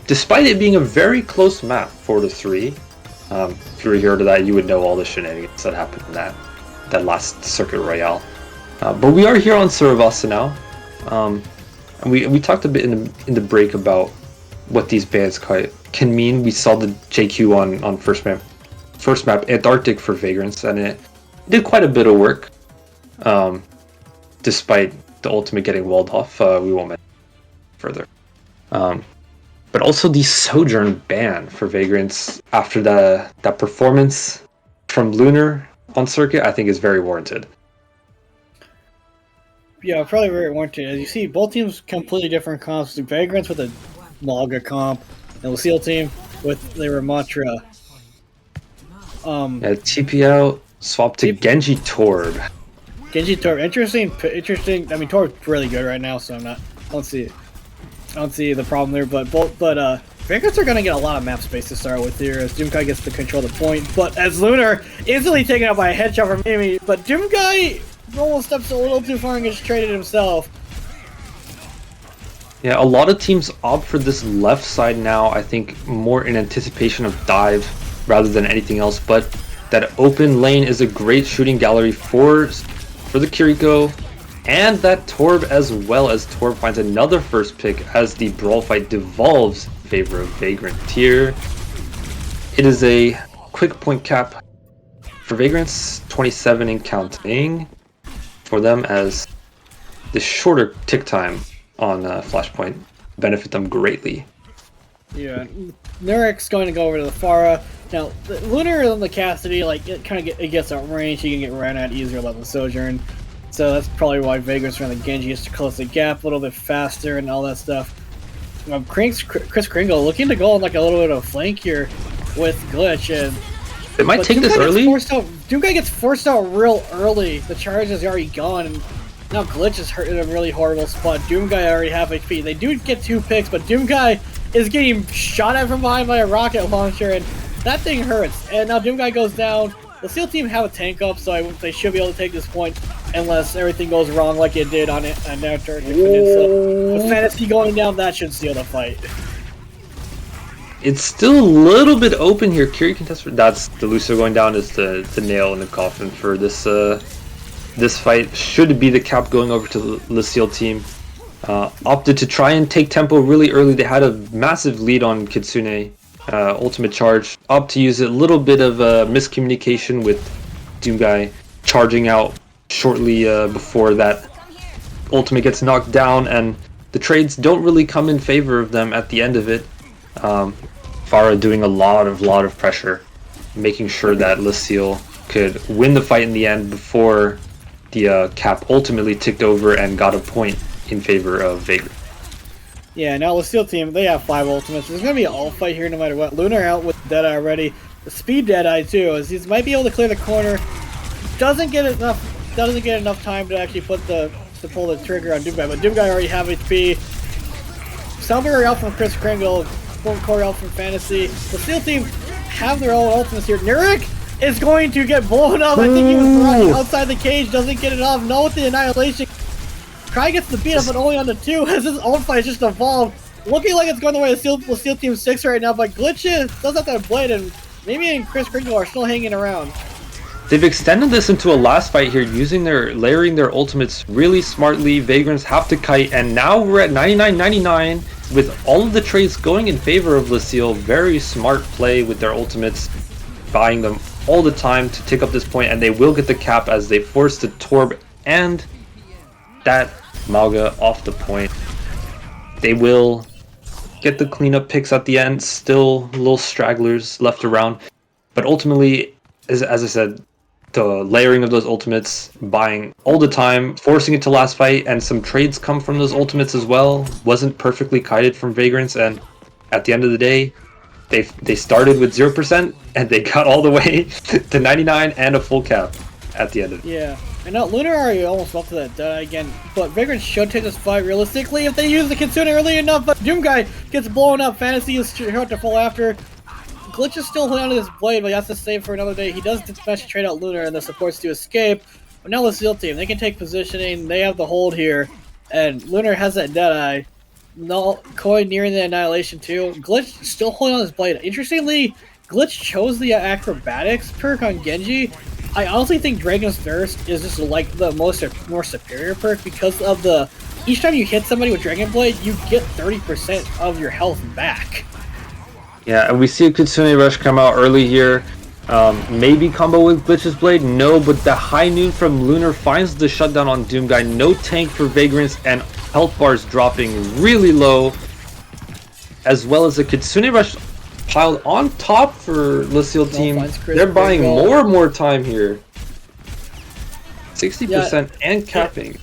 Despite it being a very close map, 4-3. If you were here to that, you would know all the shenanigans that happened in that last Circuit Royale. But we are here on Saravasa now. And we talked a bit in the break about what these bans can mean. We saw the JQ on first map Antarctic for Vagrants, and it did quite a bit of work. Despite the ultimate getting walled off, we won't mention further. But also the Sojourn ban for Vagrants after that performance from Lunar on Circuit, I think is very warranted. Yeah, probably very warranted. As you see, both teams completely different comps. The Vagrants with a Malga comp, and Listeel team with their Ramatra. TP out, swap to Genji Torb. Genji Torb, interesting. I mean, Torb's really good right now, so I don't see the problem there. But Vagrants are going to get a lot of map space to start with here as Doomguy gets to control the point. But as Lunar instantly taken out by a headshot from Amy, but Doomguy almost steps a little too far and gets traded himself. Yeah, a lot of teams opt for this left side now, I think more in anticipation of dive rather than anything else. But that open lane is a great shooting gallery for the Kiriko. And that Torb as well, as Torb finds another first pick as the brawl fight devolves in favor of Vagrant tier. It is a quick point cap for Vagrants, 27 and counting for them, as the shorter tick time on Flashpoint benefit them greatly. Yeah, Nurek's going to go over to the Pharah. Now, the Lunar and the Cassidy, like, it gets out range, he can get ran at easier level Sojourn. So that's probably why Vagrants run the Genji, is to close the gap a little bit faster and all that stuff. Chris Kringle looking to go on like a little bit of a flank here with Glitch, and it might take this early. Doomguy gets forced out real early. The charge is already gone, and now Glitch is hurt in a really horrible spot. Doomguy already half HP. They do get 2 picks, but Doomguy is getting shot at from behind by a rocket launcher, and that thing hurts. And now Doomguy goes down. The Listeel team have a tank up, so they should be able to take this point unless everything goes wrong like it did on Antarctic Peninsula. With Fantasy going down, that should seal the fight. It's still a little bit open here. Kiri contest. That's the Lucio going down is the nail in the coffin for this this fight. Should be the cap going over to the Listeel team. Opted to try and take tempo really early. They had a massive lead on Kitsune. Ultimate charge. Opt to use a little bit of miscommunication with Doomguy charging out shortly before that ultimate gets knocked down, and the trades don't really come in favor of them at the end of it. Pharah doing a lot of pressure, making sure that Listeel could win the fight in the end before the cap ultimately ticked over and got a point in favor of Vagrant. Yeah, now Listeel team, they have 5 ultimates. There's going to be an all fight here no matter what. Lunar out with Deadeye already. The speed Deadeye too, as he might be able to clear the corner. Doesn't get enough time to actually pull the trigger on Doomguy, but Doomguy already have HP. Salvary out from Chris Kringle, Corey out from Fantasy. The Listeel team have their own ultimates here. Nurek is going to get blown up. I think he was running outside the cage, doesn't get it off. No with the Annihilation. Cry gets the beat up, but only on the 2 as his ult fight just evolved. Looking like it's going the way of Steel Team 6 right now, but Glitches does have that blade, and Mimi and Chris Kringle are still hanging around. They've extended this into a last fight here, layering their ultimates really smartly. Vagrants have to kite, and now we're at 99-99 with all of the trades going in favor of Lucille. Very smart play with their ultimates, buying them all the time to take up this point, and they will get the cap as they force the Torb and that Malga off the point. They will get the cleanup picks at the end, still little stragglers left around, but ultimately, as I said, the layering of those ultimates, buying all the time, forcing it to last fight, and some trades come from those ultimates as well. Wasn't perfectly kited from Vagrants, and at the end of the day, they started with 0% and they got all the way to 99 and a full cap at the end of it. Yeah, and now Lunar already almost up to that again, but Vagrants should take this fight realistically if they use the Kitsune early enough, but Doom Guy gets blown up, Fantasy is short to fall after. Glitch is still holding onto this blade, but he has to save for another day. He does dispatch trade out Lunar and the supports to escape. But now the SEAL team, they can take positioning, they have the hold here, and Lunar has that Deadeye. No, Koi nearing the Annihilation too. Glitch still holding on his blade. Interestingly, Glitch chose the Acrobatics perk on Genji. I honestly think Dragon's Thirst is just like the more superior perk because of each time you hit somebody with Dragon Blade, you get 30% of your health back. Yeah, and we see a Kitsune Rush come out early here. Maybe combo with Glitch's Blade? No, but the high noon from Lunar finds the shutdown on Doom Guy. No tank for Vagrants, and health bars dropping really low. As well as a Kitsune Rush piled on top for Lucille team. They're buying more and more time here. 60% and capping.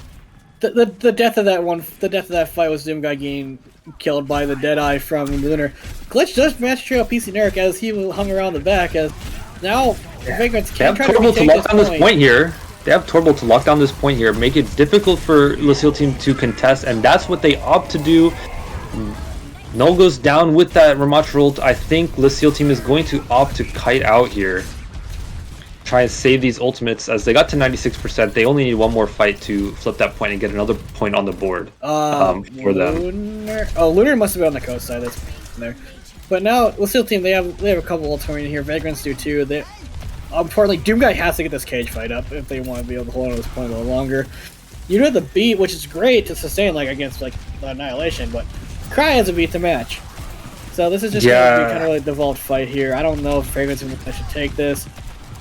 The death of that fight was Doom Guy getting killed by the Deadeye from Lunar. Glitch does match trail PC Neric as he hung around the back, as now Vagrants can't try to lock down this point here. They have Torble to lock down this point here, make it difficult for Lucille team to contest, and that's what they opt to do. Null goes down with that Ramatra ult. I think Lucille team is going to opt to kite out here. Try and save these ultimates as they got to 96%. They only need one more fight to flip that point and get another point on the board for them. Lunar must have been on the coast side. That's there. But now Lucille team, they have a couple ultimates here. Vagrants do too. Importantly, Doom Guy has to get this cage fight up if they want to be able to hold on to this point a little longer. You know the beat, which is great to sustain against the Annihilation, but Cry has a beat to match. So this is just going to be kind of like a devolved fight here. I don't know if Vagrants should take this.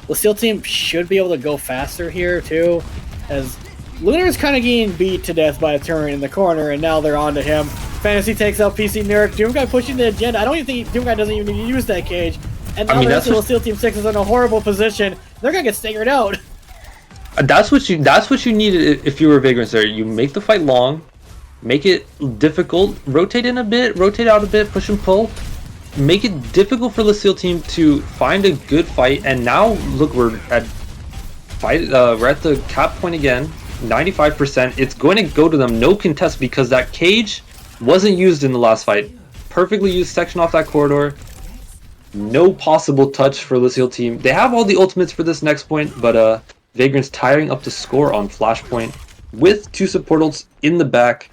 Lucille team should be able to go faster here too, as Lunar is kind of getting beat to death by a turret in the corner, and now they're on to him. Fantasy takes out PC Neric. Doom Guy pushing the agenda. I don't even think Doom Guy doesn't even need to use that cage. And now the rest of Lucille team 6 is in a horrible position. They're gonna get staggered out. That's what you need if you were Vagrants there. You make the fight long, make it difficult, rotate in a bit, rotate out a bit, push and pull. Make it difficult for Lucille team to find a good fight, and now look, we're at the cap point again, 95%. It's going to go to them, no contest, because that cage wasn't used in the last fight. Perfectly used section off that corridor. No possible touch for Lucille team. They have all the ultimates for this next point, but Vagrants tiring up the score on Flashpoint with 2 support ults in the back.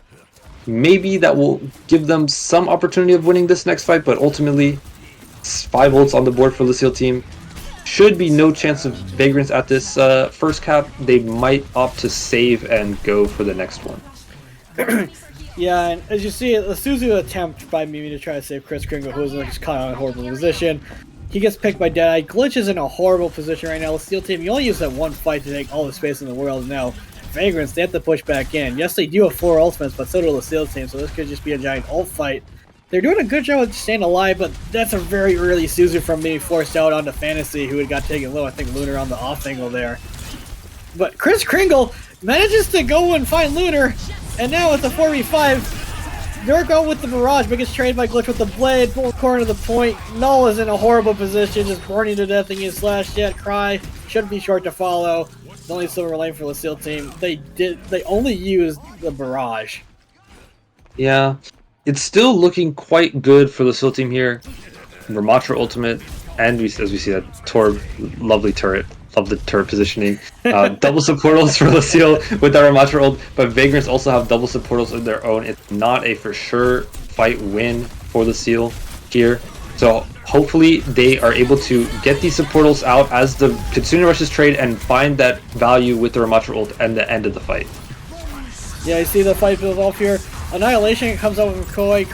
Maybe that will give them some opportunity of winning this next fight, but ultimately 5 ults on the board for Lucille team. Should be no chance of Vagrants at this first cap. They might opt to save and go for the next one. Yeah, and as you see, the Suzu attempt by Mimi to try to save Chris Kringle, who is just caught in a horrible position. He gets picked by Deadeye. Glitch is in a horrible position right now. Lucille team, you only use that one fight to take all the space in the world now. Vagrants, they have to push back in. Yes, they do have 4 ultimates, but so do the SEAL team, so this could just be a giant ult fight. They're doing a good job of staying alive, but that's a very early Suzu from being forced out onto Fantasy, who had got taken low. I think Lunar on the off angle there. But Chris Kringle manages to go and find Lunar, and now it's a 4v5. They're going with the Mirage, but gets traded by Glitch with the blade, full corner of the point. Null is in a horrible position, just burning to death against Slash Jet. Cry should be short to follow. The only silver lane for Lucille team. They only used the barrage. Yeah, it's still looking quite good for the Lucille team here. Ramatra ultimate, and as we see that Torb, lovely turret love the turret positioning. Double supportals for Lucille with our Ramatra ult, but Vagrants also have double supportals of their own. It's not a for sure fight win for Lucille here. So hopefully they are able to get these supportals out as the Kitsune rushes trade and find that value with the Ramatra ult at the end of the fight. Yeah, you see the fight build off here. Annihilation comes out with Koi,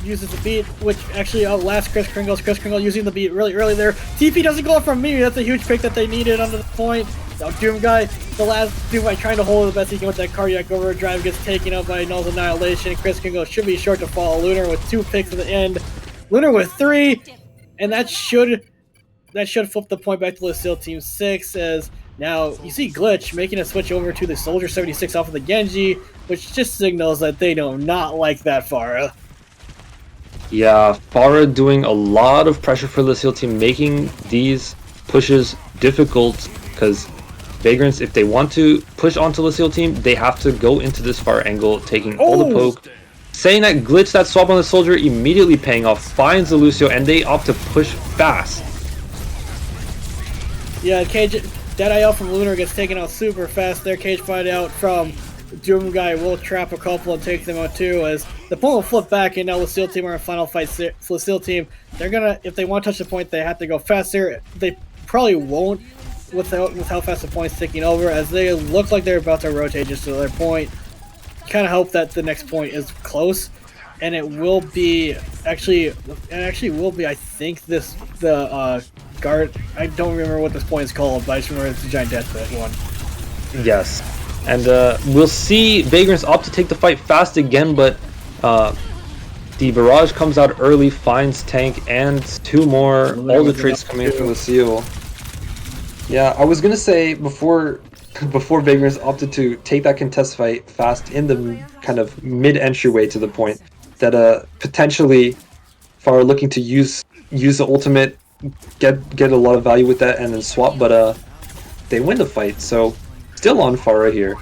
uses the beat, which actually outlasts Kris Kringles. Kris Kringle using the beat really early there. TP doesn't go from Mimi, that's a huge pick that they needed under the point. Now Doom Guy, the last Doom Guy trying to hold it the best he can with that cardiac overdrive, gets taken out by Null's Annihilation. Kris Kringle should be short to follow Lunar with 2 picks at the end. Lunar with 3, and that should flip the point back to Lucille Team 6 as now you see Glitch making a switch over to the Soldier 76 off of the Genji, which just signals that they do not like that Pharah. Yeah, Pharah doing a lot of pressure for the Lucille team, making these pushes difficult because Vagrants, if they want to push onto Lucille team, they have to go into this far angle, taking all the poke. Saying that Glitch, that swap on the Soldier, immediately paying off, finds the Lucio, and they opt to push fast. Yeah, Cage Dead IL from Lunar gets taken out super fast. Their Cage fight out from Doom Guy will trap a couple and take them out too, as the point will flip back and now Lucille team are in final fight. Lucille team, they're gonna, if they want to touch the point, they have to go faster. They probably won't with how fast the point's ticking over, as they look like they're about to rotate just to their point. Kind of hope that the next point is close, and it will be actually will be, I think, the guard. I don't remember what this point is called, but I just remember it's the giant death pit one. Yes, and we'll see Vagrants opt to take the fight fast again, but the barrage comes out early, finds tank and 2 more. All the trades coming in from Lucille. Yeah, I was gonna say before Vagrants opted to take that contest fight fast in the kind of mid entryway to the point, that potentially Pharah looking to use the ultimate, get a lot of value with that and then swap, but they win the fight, so still on Pharah here.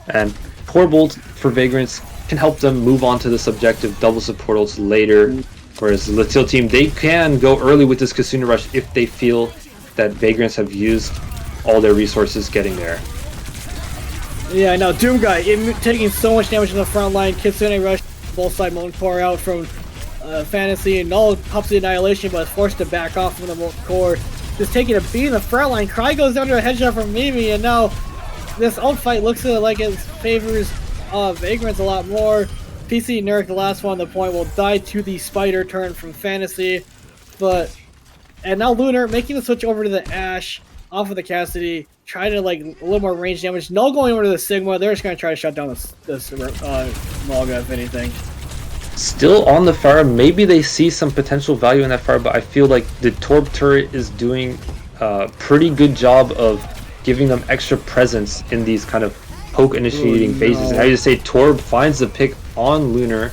And Core Bolt for Vagrants can help them move on to the subjective double supportals later, whereas the Lucille team, they can go early with this Kitsune Rush if they feel that Vagrants have used all their resources getting there. Yeah, now Doom Guy taking so much damage in the front line. Kitsune Rush, both side Molten Core out from Fantasy, and Null pops the Annihilation but is forced to back off from the Molten Core. Just taking a beat in the front line. Cry goes down to a headshot from Mimi, and now this ult fight looks like it favors Vagrants a lot more. PC Nurk, the last one on the point, will die to the Spider turn from Fantasy, and now Lunar making the switch over to the Ashe off of the Cassidy, try to like a little more range damage. Null going over to the Sigma. They're just gonna try to shut down this Malga if anything. Still on the Pharah, maybe they see some potential value in that Pharah, but I feel like the Torb turret is doing a pretty good job of giving them extra presence in these kind of poke initiating phases. And I just say Torb finds the pick on Lunar,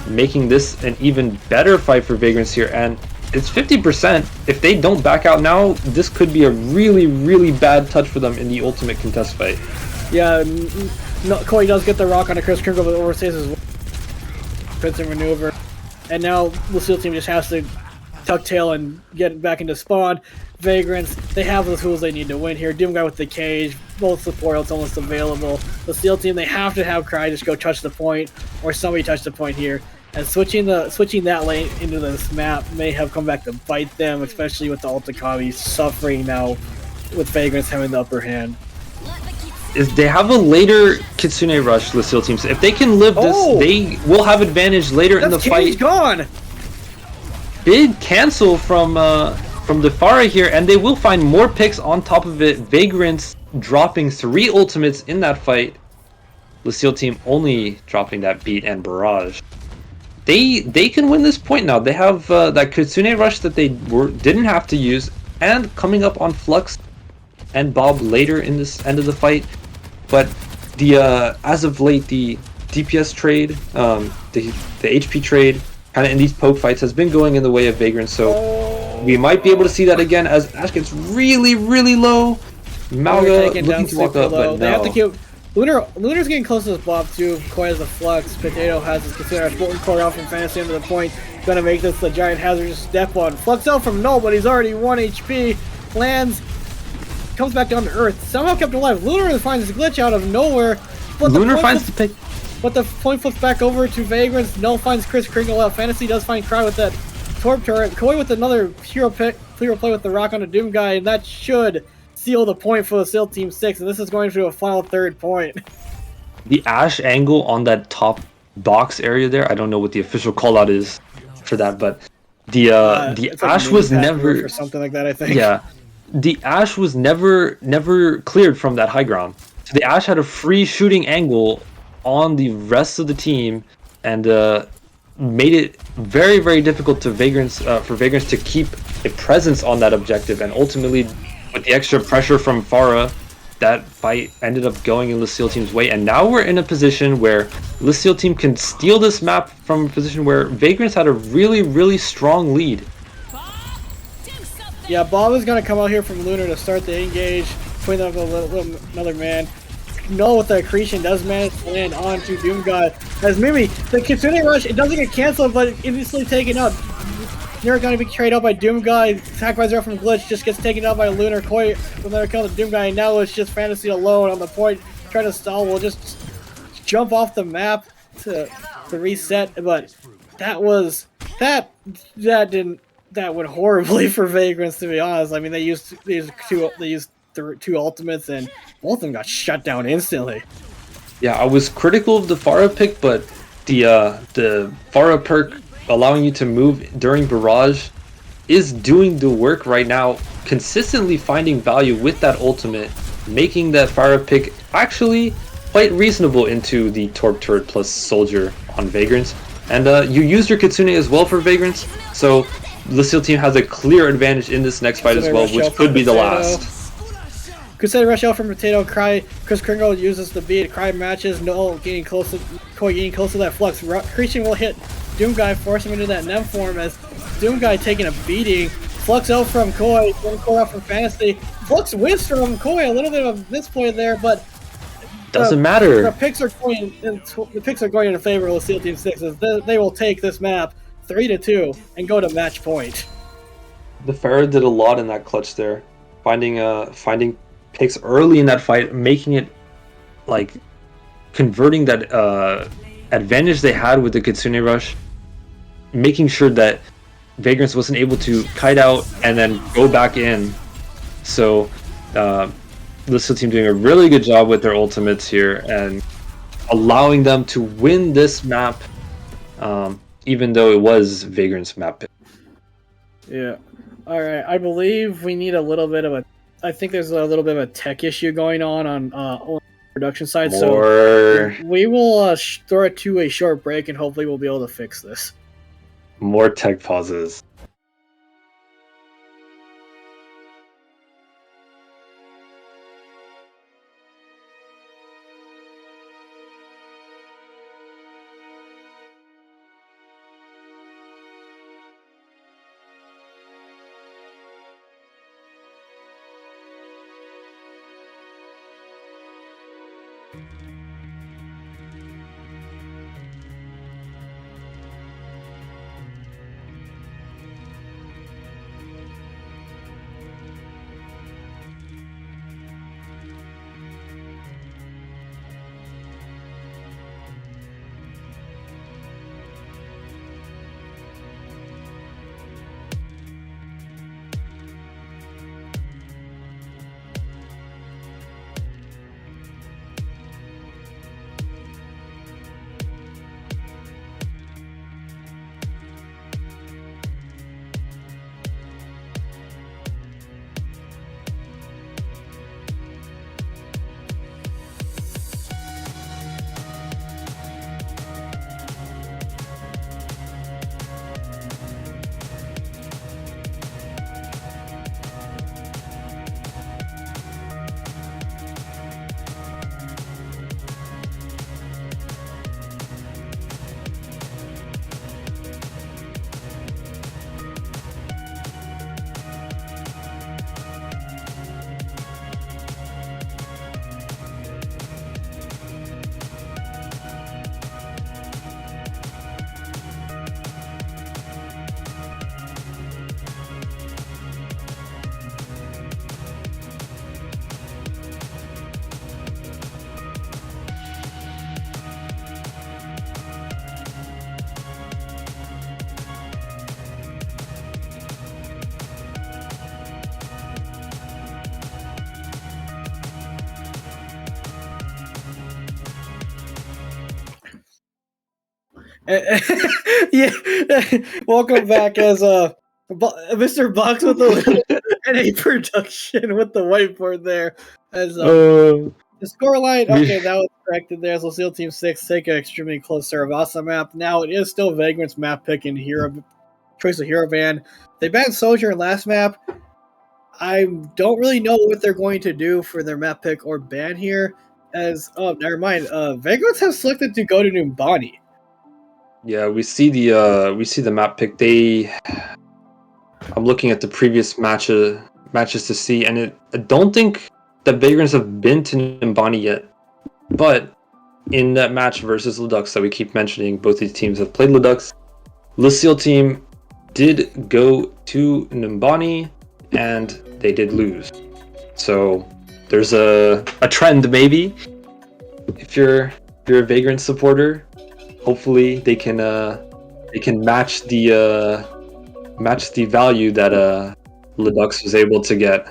making this an even better fight for Vagrants here, and it's 50%. If they don't back out now, this could be a really, really bad touch for them in the ultimate contest fight. Yeah, Koi does get the rock on a Kris Kringle, but overstays his defensive maneuver. And now Lucille team just has to tuck tail and get back into spawn. Vagrants, they have the tools they need to win here. Doom Guy with the cage, both support it's almost available. Lucille team, they have to have Cry just go touch the point, or somebody touch the point here. And switching that lane into this map may have come back to bite them, especially with the Ultikami suffering now with Vagrants having the upper hand. They have a later Kitsune Rush, Lucille team. So if they can live this, they will have advantage later in the fight. Gone. Big cancel from the Pharah here, and they will find more picks on top of it. Vagrants dropping 3 ultimates in that fight. Lucille team only dropping that beat and barrage. They can win this point now. They have that Kitsune Rush that they didn't have to use, and coming up on Flux and Bob later in this end of the fight. But the as of late, the DPS trade, the HP trade, kind of in these poke fights has been going in the way of Vagrants. So we might be able to see that again as Ashe gets really, really low. Malga looking to walk up, but no. They have to keep. Lunar's getting close to this Bob too. Koi has a Flux. Potato has his Kitsune Rush. Molten Core out from Fantasy into the point. Gonna make this the giant hazardous step on. Flux out from Null, but he's already 1 HP. Lands. comes back down to earth. Somehow kept alive. Lunar finds his glitch out of nowhere. But Lunar finds the pick. But the point flips back over to Vagrant. Null finds Chris Kringle out. Fantasy does find Cry with that Torp turret. Koi with another hero play with the rock on the Doom guy, and that should seal the point for the SEAL Team 6. And this is going to a final third point. The Ash angle on that top box area there, I don't know what the official call out is for that, but the Ash was never or something like that, I think. Yeah. The Ash was never cleared from that high ground. So the Ash had a free shooting angle on the rest of the team, and made it very, very difficult to for Vagrants to keep a presence on that objective. And ultimately, with the extra pressure from Pharah, that fight ended up going in LaSeal Team's way. And now we're in a position where LaSeal Team can steal this map from a position where Vagrants had a really, really strong lead. Yeah, Bob is going to come out here from Lunar to start the engage, putting up another man. Null with the accretion does manage to land onto Doom God. As Mimi, the Kitsune Rush, it doesn't get cancelled, but instantly taken out. You're going to be carried out by Doom Guy. Attack by Zero from Glitch just gets taken out by Lunar. Koi with another kill to Doom Guy. And now it's just Fantasy alone on the point, trying to stall. We'll just jump off the map to reset. But that went horribly for Vagrants, to be honest. I mean, they used two ultimates, and both of them got shut down instantly. Yeah, I was critical of the Pharah pick, but the Pharah perk allowing you to move during barrage is doing the work right now, consistently finding value with that ultimate, making that Pharah pick actually quite reasonable into the Torp turret plus soldier on Vagrants. And you used your Kitsune as well for Vagrants, so LaSeal Team has a clear advantage in this next fight as well, which could be the last. Crusader rush out from Potato. Chris Kringle uses the beat. Cry matches. Null getting close to Koi, getting close to that flux. Creation will hit Doom Guy, force him into that Nem form as Doom Guy taking a beating. Flux out from Koi, then Koi out from Fantasy. Flux wins from Koi, a little bit of a misplay there, but doesn't matter. The picks are going in favor of SEAL Team 6 as they will take this map 3-2 and go to match point. The Pharah did a lot in that clutch there, finding picks early in that fight, making it like converting that advantage they had with the Kitsune rush, making sure that Vagrants wasn't able to kite out and then go back in. So LaSeal Team doing a really good job with their ultimates here and allowing them to win this map, even though it was Vagrant's map. Yeah. All right. I believe we need a little bit of I think there's a little bit of a tech issue going on production side. So we will throw it to a short break, and hopefully we'll be able to fix this. More tech pauses. Yeah, welcome back as Mr. Box with the NA production with the whiteboard there. As Uh, the scoreline, we, okay, that was corrected there. So Seal Team 6 take an extremely close Saravasa map. Now it is still Vagrant's map pick and hero choice of hero ban. They banned Soldier in last map. I don't really know what they're going to do for their map pick or ban here. As never mind. Vagrants have selected to go to Numbani. yeah, we see the map pick. I'm looking at the previous matches to see, and I don't think the Vagrants have been to Nimbani yet. But in that match versus Ludux that we keep mentioning, both these teams have played Ludux. Lucille team did go to Nimbani, and they did lose. So there's a trend maybe. If you're a Vagrant supporter, hopefully they can match the value that Ludux was able to get.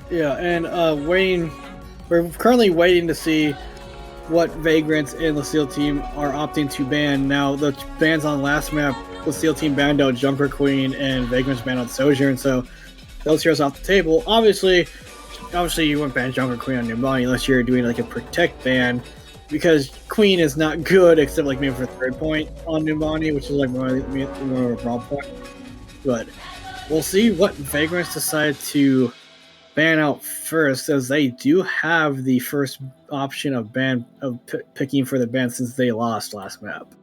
Yeah, and we're currently waiting to see what Vagrants and Lucille team are opting to ban. Now the bans on last map, Lucille team banned out Junker Queen and Vagrants banned out Sojourn, so those heroes off the table. Obviously you wouldn't ban Junker Queen on Nimbani unless you're doing like a protect ban, because Queen is not good except like maybe for third point on Nimbani, which is like more of a wrong point. But we'll see what Vagrants decide to ban out first, as they do have the first option of picking for the ban since they lost last map.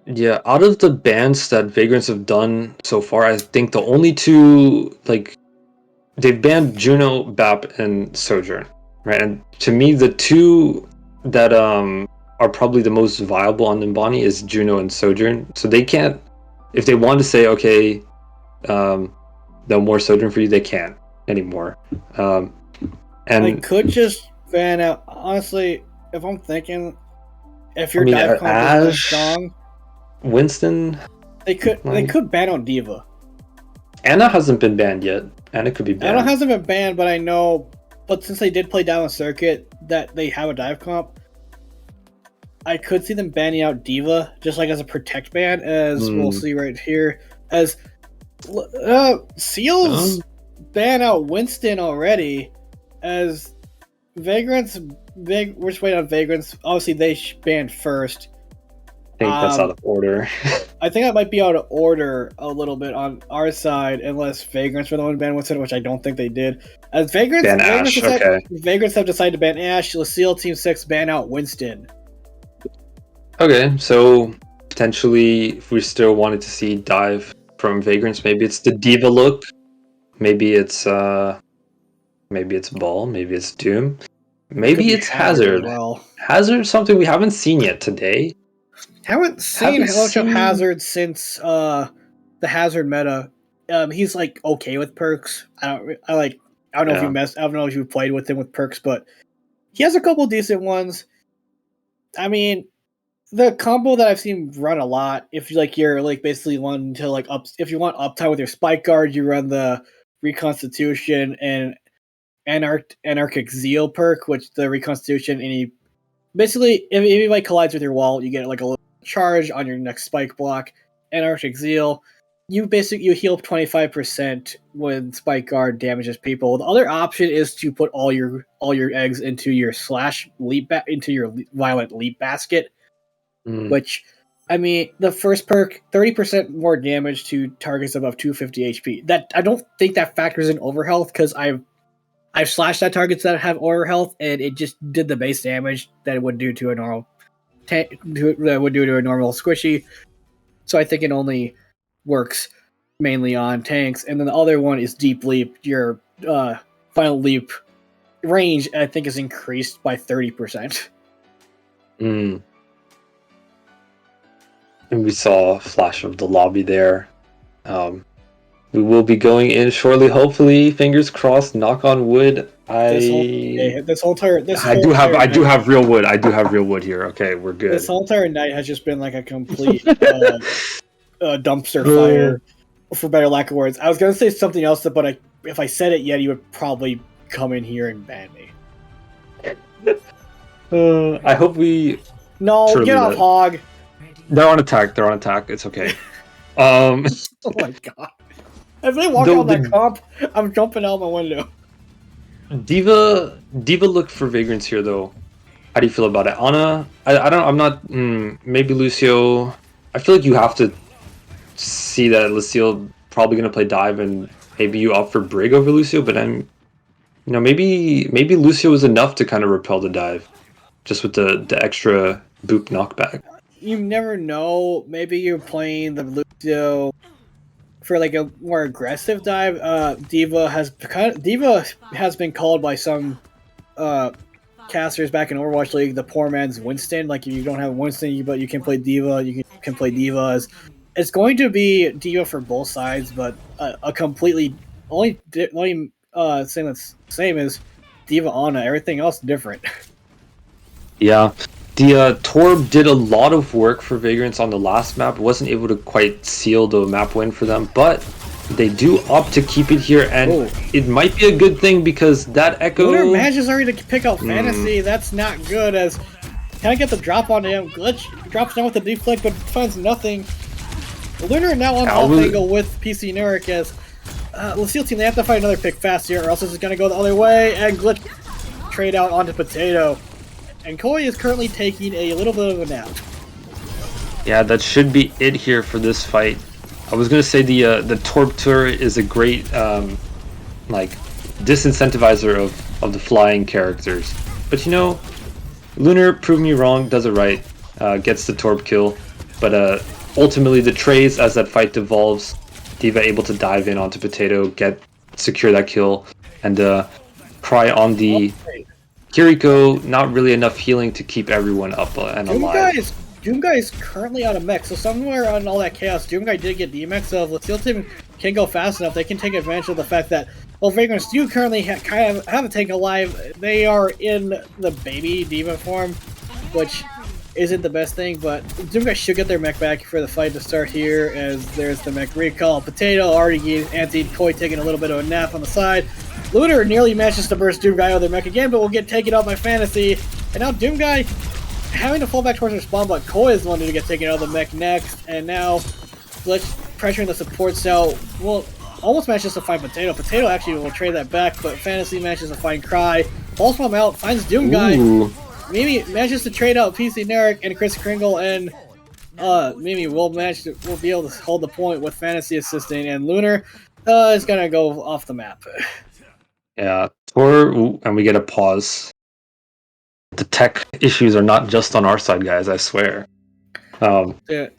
Yeah, out of the bans that Vagrants have done so far, I think the only two, like, they've banned Juno, BAP, and Sojourn, right? And to me, the two that are probably the most viable on Nimbani is Juno and Sojourn. So they can't, if they want to say, okay, no more Sojourn for you, they can't anymore. And they could just ban out. Honestly, if I'm thinking, if your dive comp is strong, Winston, they could ban out Diva. Anna hasn't been banned yet. Anna could be banned. Anna hasn't been banned, but I know. But since they did play down a circuit that they have a dive comp, I could see them banning out Diva just like as a protect ban, as we'll see right here. As Seals ban out Winston already, as Vagrants. We're just waiting on Vagrants. Obviously, they banned first. I think that's out of order. I think that might be out of order a little bit on our side, unless Vagrants were the one to ban Winston, which I don't think they did. As Vagrants have decided to ban Ash. Lucille Team 6 ban out Winston. Okay, so potentially, if we still wanted to see dive from Vagrants, maybe it's the Diva look, maybe it's Ball, maybe it's Doom, maybe it's Hazard. Well. Hazard, something we haven't seen yet today. Haven't seen much of Hazard since the Hazard meta. He's like okay with perks. I don't know if you played with him with perks, but he has a couple decent ones. I mean, the combo that I've seen run a lot, if you're basically wanting to if you want uptime with your spike guard, you run the Reconstitution and Anarchic Zeal perk, which the Reconstitution, basically if anybody collides with your wall, you get like a little charge on your next spike block. Anarchic Zeal, you heal 25% when spike guard damages people. The other option is to put all your eggs into your into your violent leap basket. Which, I mean, the first perk, 30% more damage to targets above 250 HP. That I don't think that factors in overhealth, because I've slashed at targets that have overhealth, and it just did the base damage that it would do to a normal squishy. So I think it only works mainly on tanks. And then the other one is Deep Leap. Your final leap range, I think, is increased by 30%. And we saw a flash of the lobby there. We will be going in shortly, hopefully. Fingers crossed, knock on wood. I do have real wood. I do have real wood here. Okay, we're good. This whole entire night has just been like a complete dumpster fire, for better lack of words. I was gonna say something else, but if I said it yet, you would probably come in here and ban me. I hope we No, Surely get off that. Hog. They're on attack. They're on attack. It's okay. Um, Oh my god. If they walk the, out that the comp, I'm jumping out my window. Diva looked for Vagrants here though. How do you feel about it? Ana, I don't. I'm not. Maybe Lucio. I feel like you have to see that Lucille probably going to play dive, and maybe you opt for Brig over Lucio. But maybe Lucio was enough to kind of repel the dive, just with the extra boop knockback. You never know. Maybe you're playing the Lucio for like a more aggressive dive. Diva has been called by some casters back in Overwatch League the poor man's Winston. Like if you don't have Winston, but you can play Diva, you can play Diva. It's going to be Diva for both sides, but a completely only thing that's same is Diva Ana. Everything else different. Yeah. The Torb did a lot of work for Vagrants on the last map. Wasn't able to quite seal the map win for them, but they do opt to keep it here, and it might be a good thing because that Echo... Lunar manages already to pick out Fantasy. That's not good, as kind of get the drop on him. Glitch drops down with the deflect, but finds nothing. Lunar now on the off angle with PC Neric, as Lucille team, they have to find another pick fast here, or else this is going to go the other way, and Glitch trade out onto Potato. And Koi is currently taking a little bit of a nap. Yeah, that should be it here for this fight. I was gonna say the Torb turret is a great like disincentivizer of the flying characters, but you know, Lunar proved me wrong. Does it right, gets the Torb kill, but ultimately the trays as that fight devolves, Diva able to dive in onto Potato, secure that kill, and cry on the Kiriko. Not really enough healing to keep everyone up and alive. Doomguy is currently out of mech, so somewhere on all that chaos, Doomguy did get DMX, so if Lucille team can go fast enough, they can take advantage of the fact that, well, Vagrants do currently kind of have a tank alive. They are in the baby Diva form, which isn't the best thing, but Doomguy should get their mech back for the fight to start here, as there's the mech recall. Potato already anti Koi taking a little bit of a nap on the side. Lunar nearly manages to burst Doomguy out of their mech again, but will get taken out by Fantasy, and now Doomguy having to fall back towards her spawn, but Koi is the one to get taken out of the mech next, and now Glitch pressuring the support cell will almost manages to find Potato. Potato actually will trade that back, but Fantasy manages to find Cry. Falls from out, finds Doomguy. Mimi manages to trade out PC Neric and Chris Kringle, and Mimi will be able to hold the point with Fantasy assisting, and Lunar is gonna go off the map. Yeah, and we get a pause. The tech issues are not just on our side, guys, I swear. No matter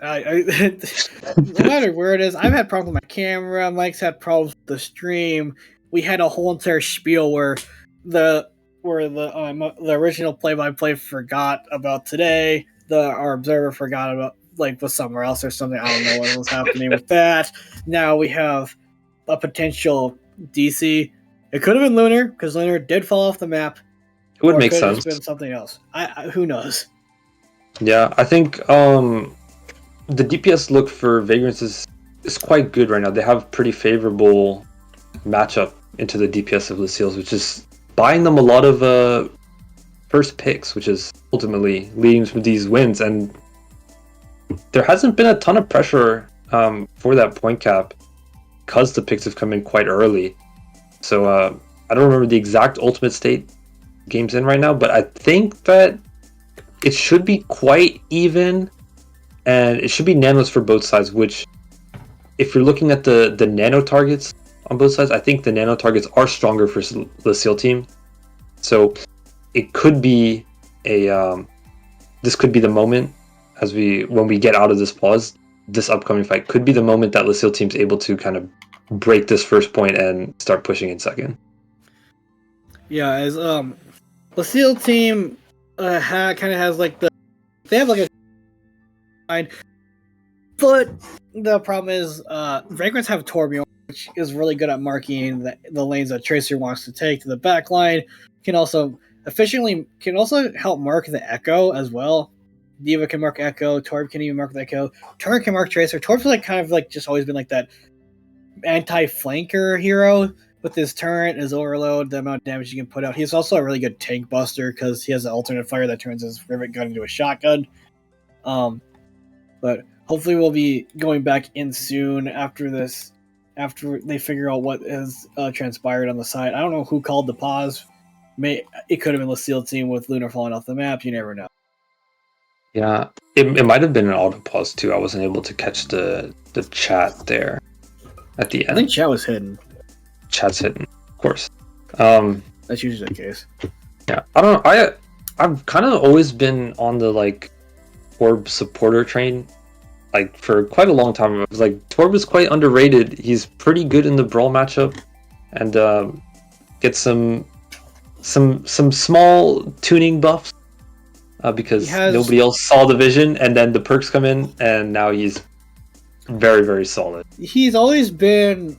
where it is, I've had problems with my camera, Mike's had problems with the stream. We had a whole entire spiel where the original play-by-play forgot about today, our observer forgot about, like, was somewhere else or something. I don't know what was happening with that. Now we have a potential DC. It could have been Lunar, because Lunar did fall off the map. It would make sense. It could have been something else. Who knows? Yeah, I think the DPS look for Vagrants is quite good right now. They have pretty favorable matchup into the DPS of Lucille's, which is buying them a lot of first picks, which is ultimately leading to these wins. And there hasn't been a ton of pressure for that point cap because the picks have come in quite early. So I don't remember the exact ultimate state games in right now, but I think that it should be quite even, and it should be nanos for both sides, which, if you're looking at the nano targets on both sides, I think the nano targets are stronger for the SEAL team. So it could be this could be the moment when we get out of this pause, this upcoming fight could be the moment that Lucille team's able to kind of break this first point and start pushing in second. Yeah, as Lucille team kind of has like they have like a, but the problem is Vagrants have Torbjorn, which is really good at marking the lanes that Tracer wants to take to the back line. Can also help mark the Echo as well. Diva can mark Echo. Torb can even mark the Echo. Torb can mark Tracer. Torb's like kind of like just always been like that anti-flanker hero, with his turret, his overload, the amount of damage he can put out. He's also a really good tank buster because he has an alternate fire that turns his rivet gun into a shotgun. But hopefully we'll be going back in soon after this, after they figure out what has transpired on the side. I don't know who called the pause. It could have been the SEAL team with Lunar falling off the map. You never know. Yeah, it might have been an auto pause too. I wasn't able to catch the chat there at the end. I think chat was hidden. Chat's hidden, of course. That's usually the case. Yeah, I don't know. I've kind of always been on the like Torb supporter train, like for quite a long time. I was like, Torb is quite underrated. He's pretty good in the brawl matchup, and get some small tuning buffs because nobody else saw the vision, and then the perks come in, and now he's very, very solid. He's always been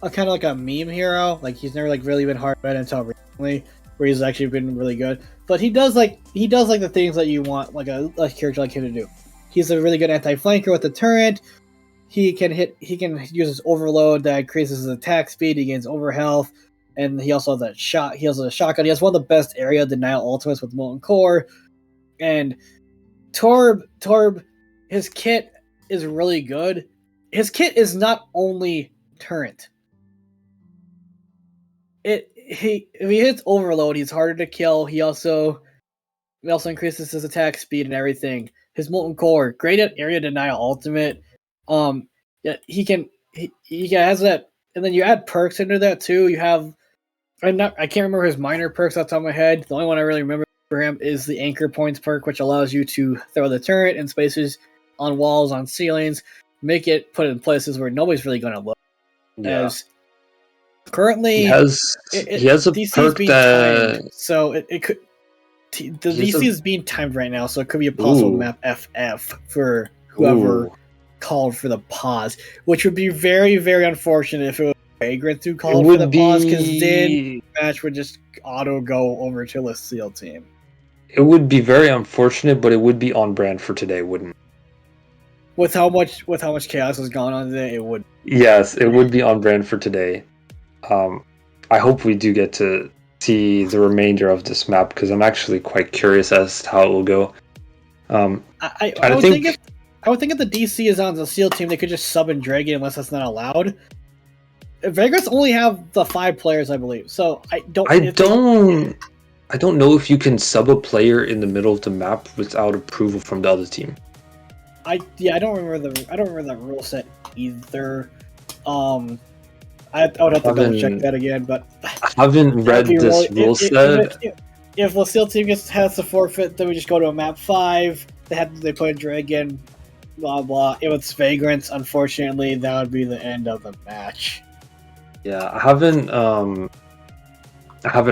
a kind of like a meme hero. Like he's never like really been hard read until recently, where he's actually been really good. But he does like the things that you want like a character like him to do. He's a really good anti-flanker with the turret. He can use his overload that increases his attack speed. He gains over health, and he also has that shot. He has a shotgun. He has one of the best area denial ultimates with Molten Core. And Torb, his kit is really good. His kit is not only turret. If he hits overload, he's harder to kill. He also increases his attack speed and everything. His Molten Core, great at area denial ultimate. Yeah, he has that, and then you add perks into that too. You have I can't remember his minor perks off the top of my head. The only one I really remember for him is the Anchor Points perk, which allows you to throw the turret in spaces, on walls, on ceilings, make it put in places where nobody's really going to look. Yeah. As currently, he has a DC perk being that timed, so it could. The DC is being timed right now, so it could be a possible map FF for whoever called for the pause, which would be very, very unfortunate if it was Vagrant who called for the pause, because then the match would just auto go over to the SEAL team. It would be very unfortunate, but it would be on brand for today, wouldn't it? With how much chaos has gone on today, it would. Yes, it would be on brand for today. I hope we do get to see the remainder of this map, because I'm actually quite curious as to how it will go. I would think if the DC is on the SEAL team, they could just sub in Dragon unless that's not allowed. Vagrants only have the 5 players, I believe. So I don't know if you can sub a player in the middle of the map without approval from the other team. I don't remember the rule set either. I would have to double check that again, but I haven't read this rule set. If the SEAL team has to forfeit, then we just go to a map 5. They put a Dragon, blah blah. If it's Vagrants, unfortunately, that would be the end of the match. Yeah, I haven't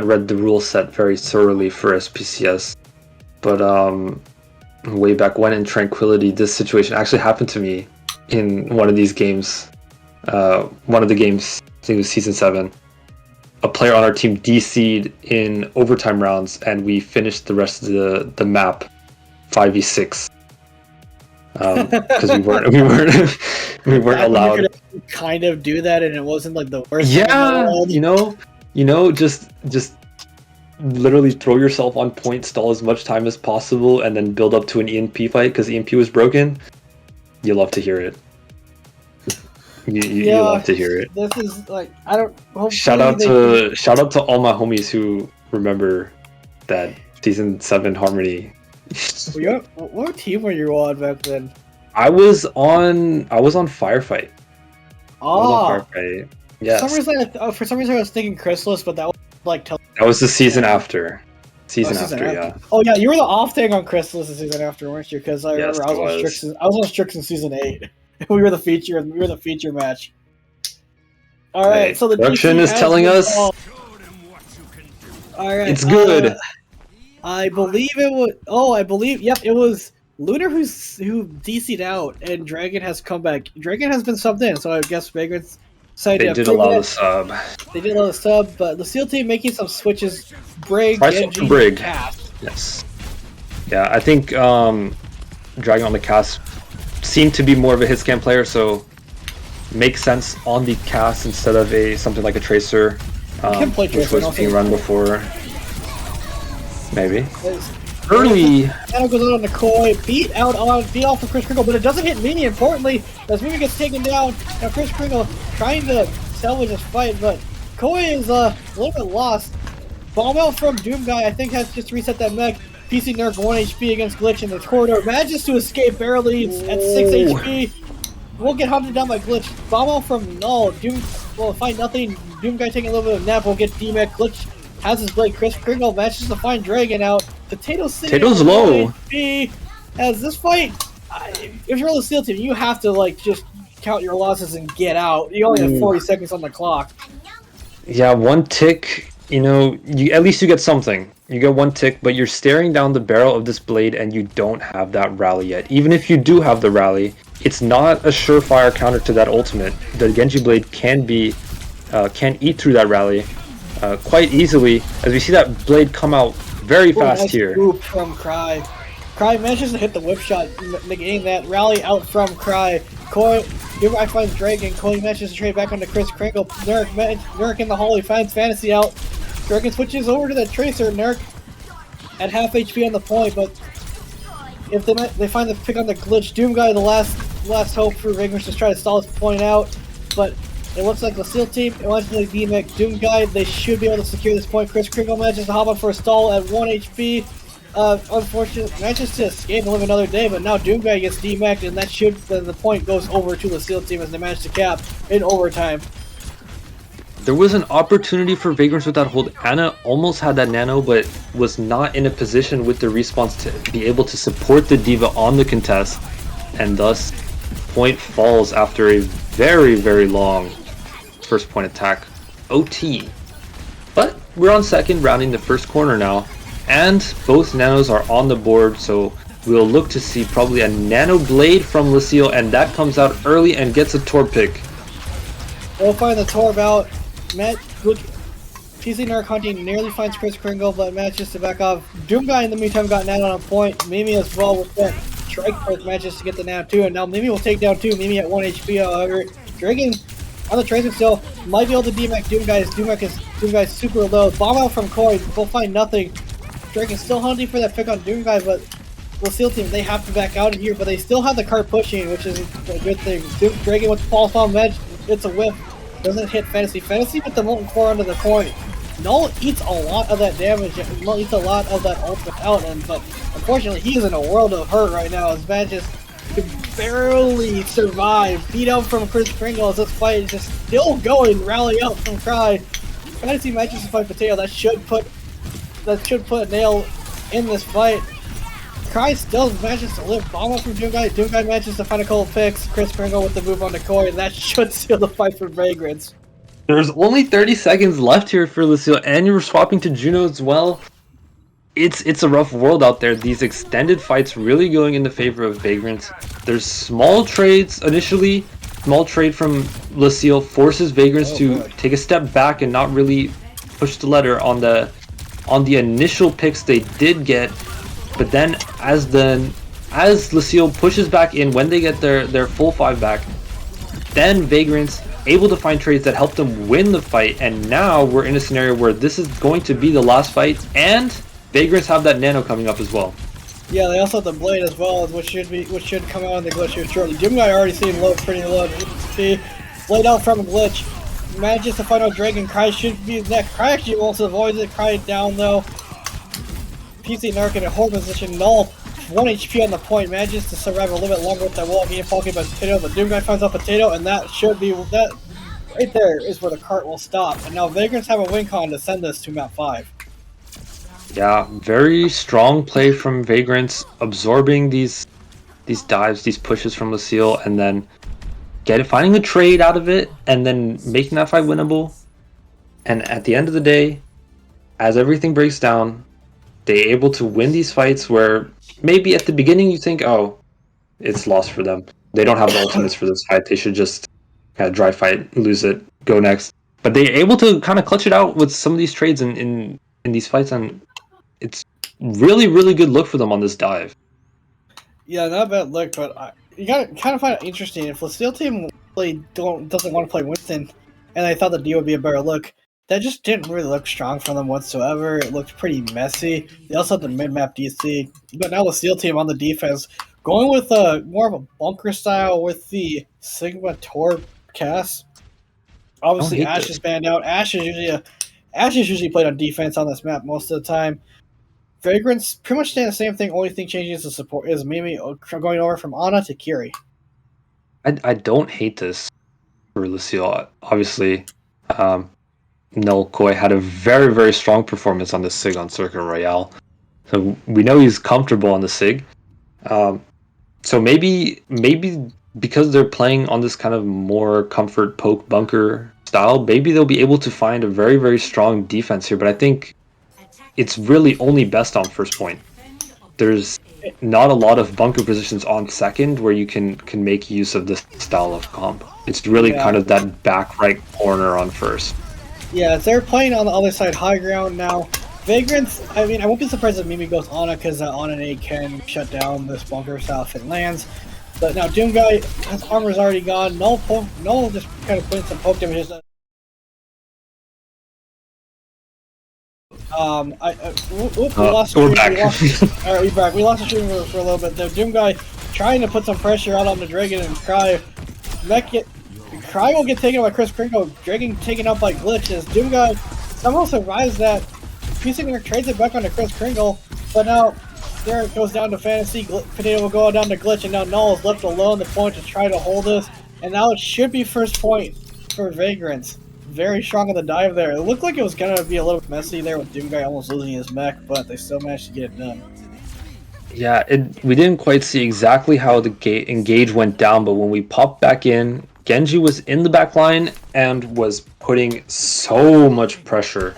read the rule set very thoroughly for SPCS, but way back when in Tranquility, this situation actually happened to me in one of these games. One of the games, I think it was Season 7. A player on our team DC'd in overtime rounds, and we finished the rest of the map 5v6. Because we weren't allowed. You could kind of do that, and it wasn't like the worst. Yeah, just literally throw yourself on point, stall as much time as possible, and then build up to an EMP fight because EMP was broken. You love to hear it. You love to hear it. This is like I don't. Shout out to all my homies who remember that Season 7 Harmony. What team were you on back then? I was on Firefight. Oh, yeah. For some reason, I was thinking Chrysalis, but that was like that was the season after. Season after, yeah. Oh yeah, you were the off tank on Chrysalis the season after, weren't you? Because I remember I was on Strix in season 8. We were the feature match. All right, hey, so the production is telling us. All right, it's good. I believe it was. Oh, I believe. Yep, it was Lunar who DC'd out, and Dragon has come back. Dragon has been subbed in, so I guess Vagrant's decided they did allow the sub. They did allow the sub, but the SEAL team making some switches. Brig, Genji, Brig. Cass. Yes. Yeah, I think Dragon on the Cass seemed to be more of a hit scan player, so make sense on the cast instead of something like a Tracer, can play which Tracer, was being run before. Maybe. It's- Early. Nano goes out on the Koi, beat off of Chris Kringle, but it doesn't hit Mimi, importantly, as Mimi gets taken down. Now Chris Kringle trying to salvage this fight, but Koi is a little bit lost. Bomb out from Doom Guy, I think, has just reset that mech. PC Nerf 1 HP against Glitch in the corridor. Manages to escape barely at 6 HP. We'll get hunted down by Glitch. Bomb out from Null. Doom will find nothing. Doom Guy taking a little bit of nap. We'll get D-Mech. Glitch has his blade. Chris Kringle manages to find Dragon out. Potato City. Potato's low. HP. As this fight, if you're on the Steel team, you have to like just count your losses and get out. You only have 40 seconds on the clock. Yeah, one tick. You know, at least you get something. You get one tick, but you're staring down the barrel of this blade and you don't have that rally yet. Even if you do have the rally, it's not a surefire counter to that ultimate. The Genji blade can eat through that rally quite easily, as we see that blade come out very fast nice here. Swoop from Cry. Cry manages to hit the whip shot, negating that rally out from Cry. Koi, Doomguy finds Dragon. Koi manages to trade back onto Chris Kringle. Nurk in the hole, he finds Fantasy out. Dragon switches over to the Tracer. Nurk at half HP on the point, but if they find the pick on the Glitch, Doomguy, the last hope for Vigorous to try to stall his point out, but it looks like the Steel team, it wants to be D-Mech. Doomguy, they should be able to secure this point. Chris Kringle manages to hop on for a stall at 1 HP. Unfortunately, manages to escape and live another day, but now Doomguy gets D-Mech'd, and then the point goes over to the Steel team as they manage to cap in overtime. There was an opportunity for Vagrants with that hold. Ana almost had that nano, but was not in a position with the response to be able to support the D.Va on the contest, and thus point falls after a very, very long first point attack. OT. But we're on second, rounding the first corner now, and both nanos are on the board, so we'll look to see probably a nano blade from Lucille, and that comes out early and gets a Torb pick. We'll find the Torb out. PC Narc hunting nearly finds Chris Kringle, but manages to back off. Doomguy in the meantime got nano on a point. Mimi as well with that strike force manages to get the nano too, and now Mimi will take down two. Mimi at 1 HP, however. Dragon on the Tracer still might be able to D-Mech Doomguy. Doomguy is super low. Bomb out from Koi. We'll find nothing. Dragon still hunting for that pick on Doomguy, but the Steel team, they have to back out of here, but they still have the cart pushing, which is a good thing. Dragon with the Pulse Bomb Edge, it's a whiff. Doesn't hit Fantasy. Fantasy with the molten core under the point. Null eats a lot of that damage. Null eats a lot of that ultimate out, but unfortunately he's in a world of hurt right now. His manages to barely survive. Beat out from Chris Kringle as this fight is just still going. Rally out from Cry. Fantasy manages to fight Potato. That should put a nail in this fight. Cry still manages to live. Bomb up from Doomguy. Doomguy manages to find a couple picks. Chris Kringle with the move on the Koi, and that should seal the fight for Vagrants. There's only 30 seconds left here for Lucille, and you're swapping to Juno as well. It's a rough world out there. These extended fights really going in the favor of Vagrants. There's small trades initially. Small trade from Lucille forces Vagrants to take a step back and not really push the letter on the initial picks they did get. But then as Lucille pushes back in, when they get their full 5 back, then Vagrants able to find trades that help them win the fight, and now we're in a scenario where this is going to be the last fight, and Vagrants have that nano coming up as well. Yeah, they also have the blade as well, which should come out on the Glitch here shortly. Doomguy already seemed pretty low. Blade out from a Glitch. Manages to find out Dragon. Cry should be next. Cry actually also avoids it. Cry down though. PC Narc in a hold position. Null 1 HP on the point. Manages to survive a little bit longer with that wall being pocket by Potato, but Doomguy finds out Potato, and that should be that right there is where the cart will stop. And now Vagrants have a win con to send us to map 5. Yeah, very strong play from Vagrants, absorbing these dives, these pushes from Lucille, and then finding a trade out of it, and then making that fight winnable. And at the end of the day, as everything breaks down, they're able to win these fights where maybe at the beginning you think, oh, it's lost for them. They don't have the ultimates for this fight. They should just kind of dry fight, lose it, go next. But they're able to kind of clutch it out with some of these trades in these fights, and it's really, really good look for them on this dive. Yeah, not a bad look, but you gotta kind of find it interesting. If the Steel team doesn't want to play Winston, and I thought the D would be a better look. That just didn't really look strong for them whatsoever. It looked pretty messy. They also had the mid-map DC, but now the SEAL team on the defense going with more of a bunker style with the Sigma Torb cast. Obviously, hate Ash this. is banned out. Ash is usually played on defense on this map most of the time. Vagrant's pretty much saying the same thing. Only thing changing is the support is Mimi going over from Ana to Kiri. I don't hate this for Lucille. Obviously, Null Koi had a very, very strong performance on the SIG on Circuit Royale. So we know he's comfortable on the SIG. So maybe because they're playing on this kind of more comfort poke bunker style, maybe they'll be able to find a very, very strong defense here. But I think it's really only best on first point. There's not a lot of bunker positions on second where you can make use of this style of comp. It's really kind of that back right corner on first. Yeah, they're playing on the other side high ground now. Vagrants, I mean, I won't be surprised if Mimi goes Ana because Ana and A can shut down this bunker style if it lands. But now Doom Guy, his armor's already gone. Null just kind of putting some poke damages. We lost we're back. Alright, we're back. We lost the stream for a little bit. The Doom Guy trying to put some pressure out on the Dragon and Cry. Cry will get taken out by Chris Kringle. Dragon taken out by Glitches. Doom Guy somehow survives that. Peacemaker trades it back onto Chris Kringle, but now there it goes down to Fantasy. Potato will go down to Glitch, and now Null is left alone the point to try to hold this. And now it should be first point for Vagrants. Very strong on the dive there. It looked like it was going to be a little messy there with Doom Guy almost losing his mech, but they still managed to get it done. Yeah, we didn't quite see exactly how the engage went down, but when we popped back in, Genji was in the back line and was putting so much pressure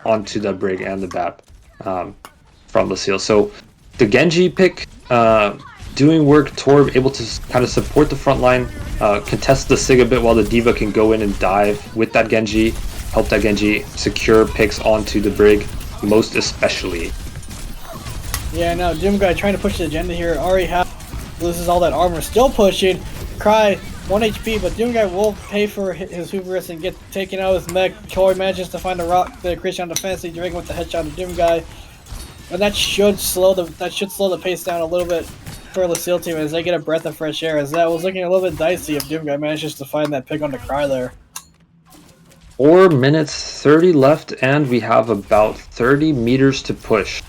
onto the Brig and the BAP from Lucille. So the Genji pick doing work, Torb able to kind of support the front line, contest the SIG a bit while the D.Va can go in and dive with that Genji, help that Genji secure picks onto the Brig, most especially. Yeah, no, Doom Guy trying to push the agenda here. Already loses all that armor, still pushing. Cry 1 HP, but Doom Guy will pay for his hubris and get taken out of his mech. Choi manages to find the Christian defensive Dragon with the headshot of Doom Guy, and that should slow the pace down a little bit for the SEAL team as they get a breath of fresh air. As that was looking a little bit dicey if Doom Guy manages to find that pick on the Cry there. 4 minutes 30 left, and we have about 30 meters to push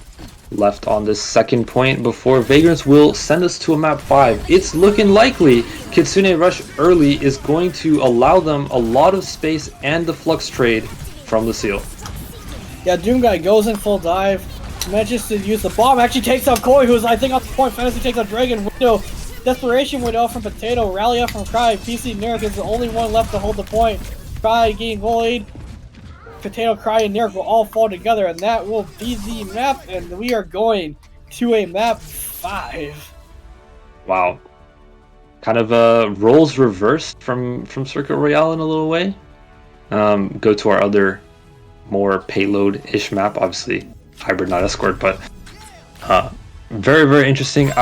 left on this second point before Vagrants will send us to a map 5. It's looking likely Kitsune Rush early is going to allow them a lot of space and the flux trade from the Seal. Yeah, Doom Guy goes in full dive, manages to use the bomb, actually takes out Koi, who's I think on the point. Fantasy takes out Dragon. Window, Desperation Window from Potato, rally up from Cry. PC Neric is the only one left to hold the point. Cry getting goal lead. Potato, Cry, and Neric will all fall together, and that will be the map, and we are going to a map 5. Wow. Kind of roles reversed from Circuit Royale in a little way. Go to our other more payload-ish map, obviously Hybrid, not Escort, but very, very interesting.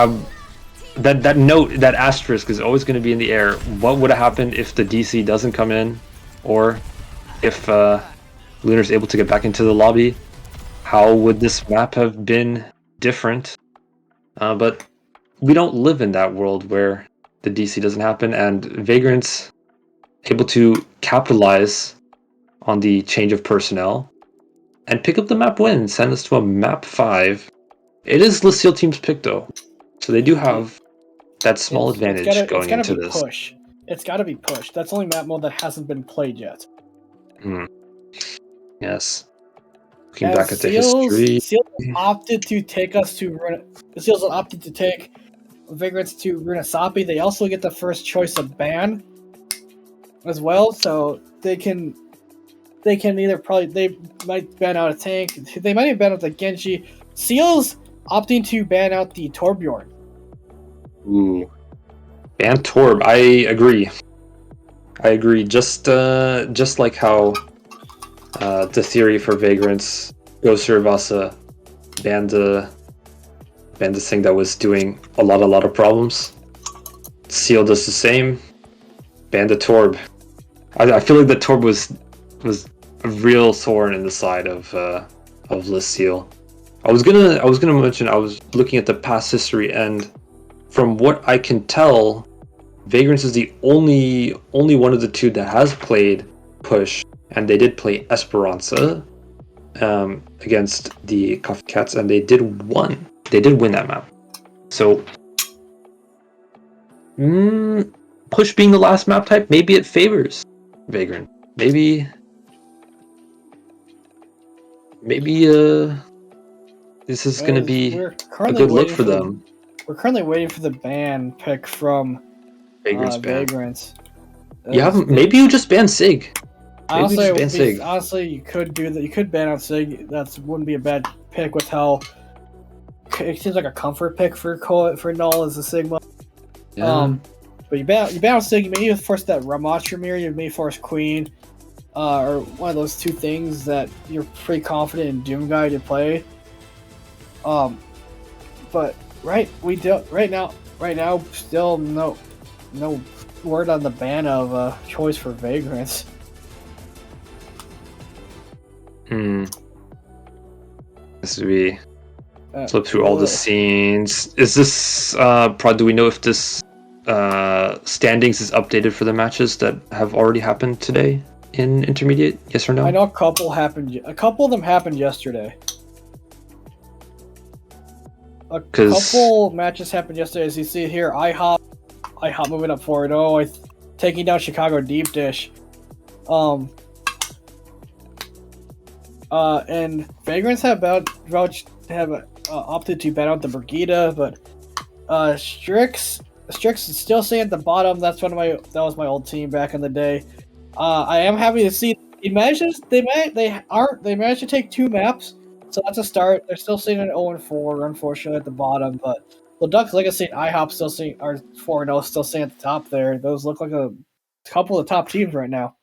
That note, that asterisk is always going to be in the air. What would have happened if the DC doesn't come in, or if Lunar's able to get back into the lobby? How would this map have been different? But we don't live in that world where the DC doesn't happen, and Vagrant's able to capitalize on the change of personnel and pick up the map win, send us to a map 5. It is Lucille team's pick though, so they do have that small advantage going into this. It's got to be pushed. That's the only map mode that hasn't been played yet. Yes. Looking back at the history, Seals opted to take us to Seals opted to take Vagrants to Runasapi. They also get the first choice of ban as well, so they might ban out a tank. They might even ban out the Genji. Seals opting to ban out the Torbjorn. Ooh, ban Torb. I agree. Just like how the theory for Vagrants, Ghost Urvasa banned the thing that was doing a lot of problems. Seal does the same. ban the Torb. I feel like the Torb was a real thorn in the side of Lucille. I was gonna mention, I was looking at the past history, and from what I can tell, Vagrants is the only one of the two that has played push, and they did play Esperanza against the Coffee Cats, and they did win that map. So push being the last map type, maybe it favors Vagrant. Maybe this is going to be a good look for them. We're currently waiting for the ban pick from Vagrants. Maybe you just ban Sig. Honestly, you could do that. You could ban out Sig. That wouldn't be a bad pick with how it seems like a comfort pick for Null as a Sigma. Yeah. But you ban out Sig. You may force that Ramatra mirror. You may force Queen, or one of those two things that you're pretty confident in Doom Guy to play. But right now, still no word on the ban of choice for Vagrants. As we flip through all the scenes, is this do we know if this standings is updated for the matches that have already happened today in intermediate? Yes or no? I know a couple of them happened yesterday. A couple matches happened yesterday, as you see here. IHOP moving up 4-0, taking down Chicago Deep Dish. And Vagrants have opted to ban out the Brigida, but Strix is still staying at the bottom. That was my old team back in the day. I am happy to see they managed to take 2 maps. So that's a start. They're still sitting at 0-4, unfortunately, at the bottom. But Leduc's Legacy and IHOP are 4-0, still sitting at the top there. Those look like a couple of top teams right now.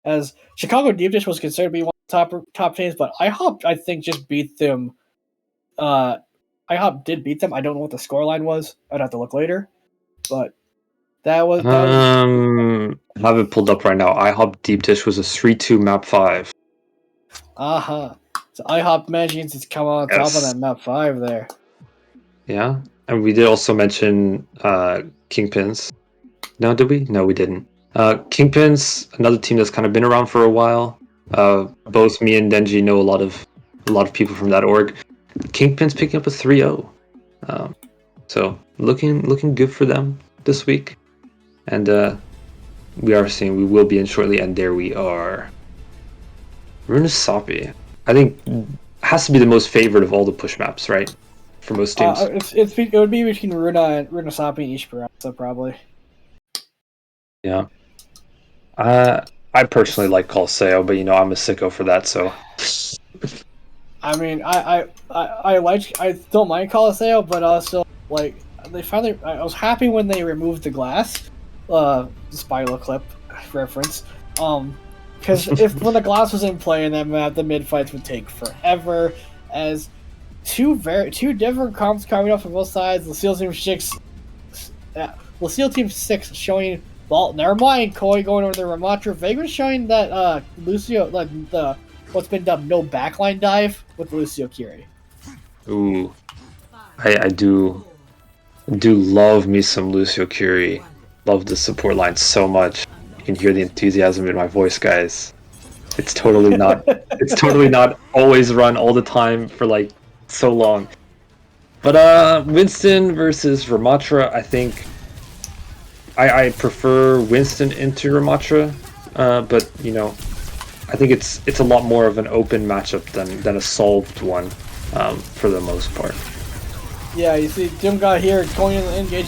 As Chicago Deep Dish was considered to be one of the top teams, but IHOP, I think, just beat them. IHOP did beat them. I don't know what the scoreline was. I'd have to look later. But that was I have it pulled up right now. IHOP Deep Dish was a 3-2 map 5. So IHOP managing to come on top of that map 5 there. Yeah, and we did also mention Kingpins. No, did we? No, we didn't. Kingpins, another team that's kind of been around for a while. Both me and Denji know a lot of people from that org. Kingpins picking up a 3-0. So looking good for them this week. And we are seeing we will be in shortly, and there we are. Runasapi, I think, has to be the most favorite of all the push maps, right? For most teams. It would be between Runasapi and Esperanza, probably. Yeah. I personally like Coloseo, but I'm a sicko for that, so. I mean, I don't mind Coloseo, but also I was happy when they removed the glass, Spyro clip reference, because when the glass was in play in that map, the mid fights would take forever, as two different comps coming up from both sides. Lucille Team 6 showing Vault. Never mind, Koi going over the Ramatra. Vagrant showing that Lucio, what's been dubbed no backline dive with Lucio Kiri. Ooh, I do love me some Lucio Kiri. Love the support line so much. You can hear the enthusiasm in my voice, guys. It's totally not. It's totally not always run all the time for so long. But Winston versus Ramatra, I think. I prefer Winston into Ramatra, but I think it's a lot more of an open matchup than a solved one, for the most part. Yeah, you see Jim got here going in the engage,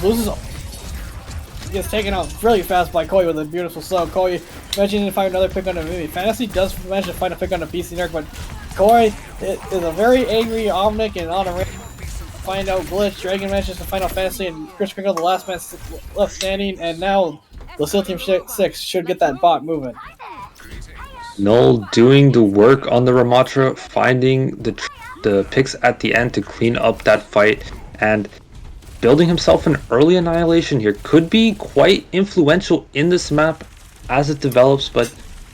gets taken out really fast by Koi with a beautiful slow. Koi managing to find another pick on the movie. Fantasy does manage to find a pick on the PC Nerd, but Koi is a very angry Omnic and on a range. Find out Glitch, Dragon manages to find out Fantasy, and Chris Kringle, the last man left standing, and now Lucille Team 6 should get that bot moving. Null doing the work on the Ramatra, finding the picks at the end to clean up that fight, and building himself an early annihilation here. Could be quite influential in this map as it develops, but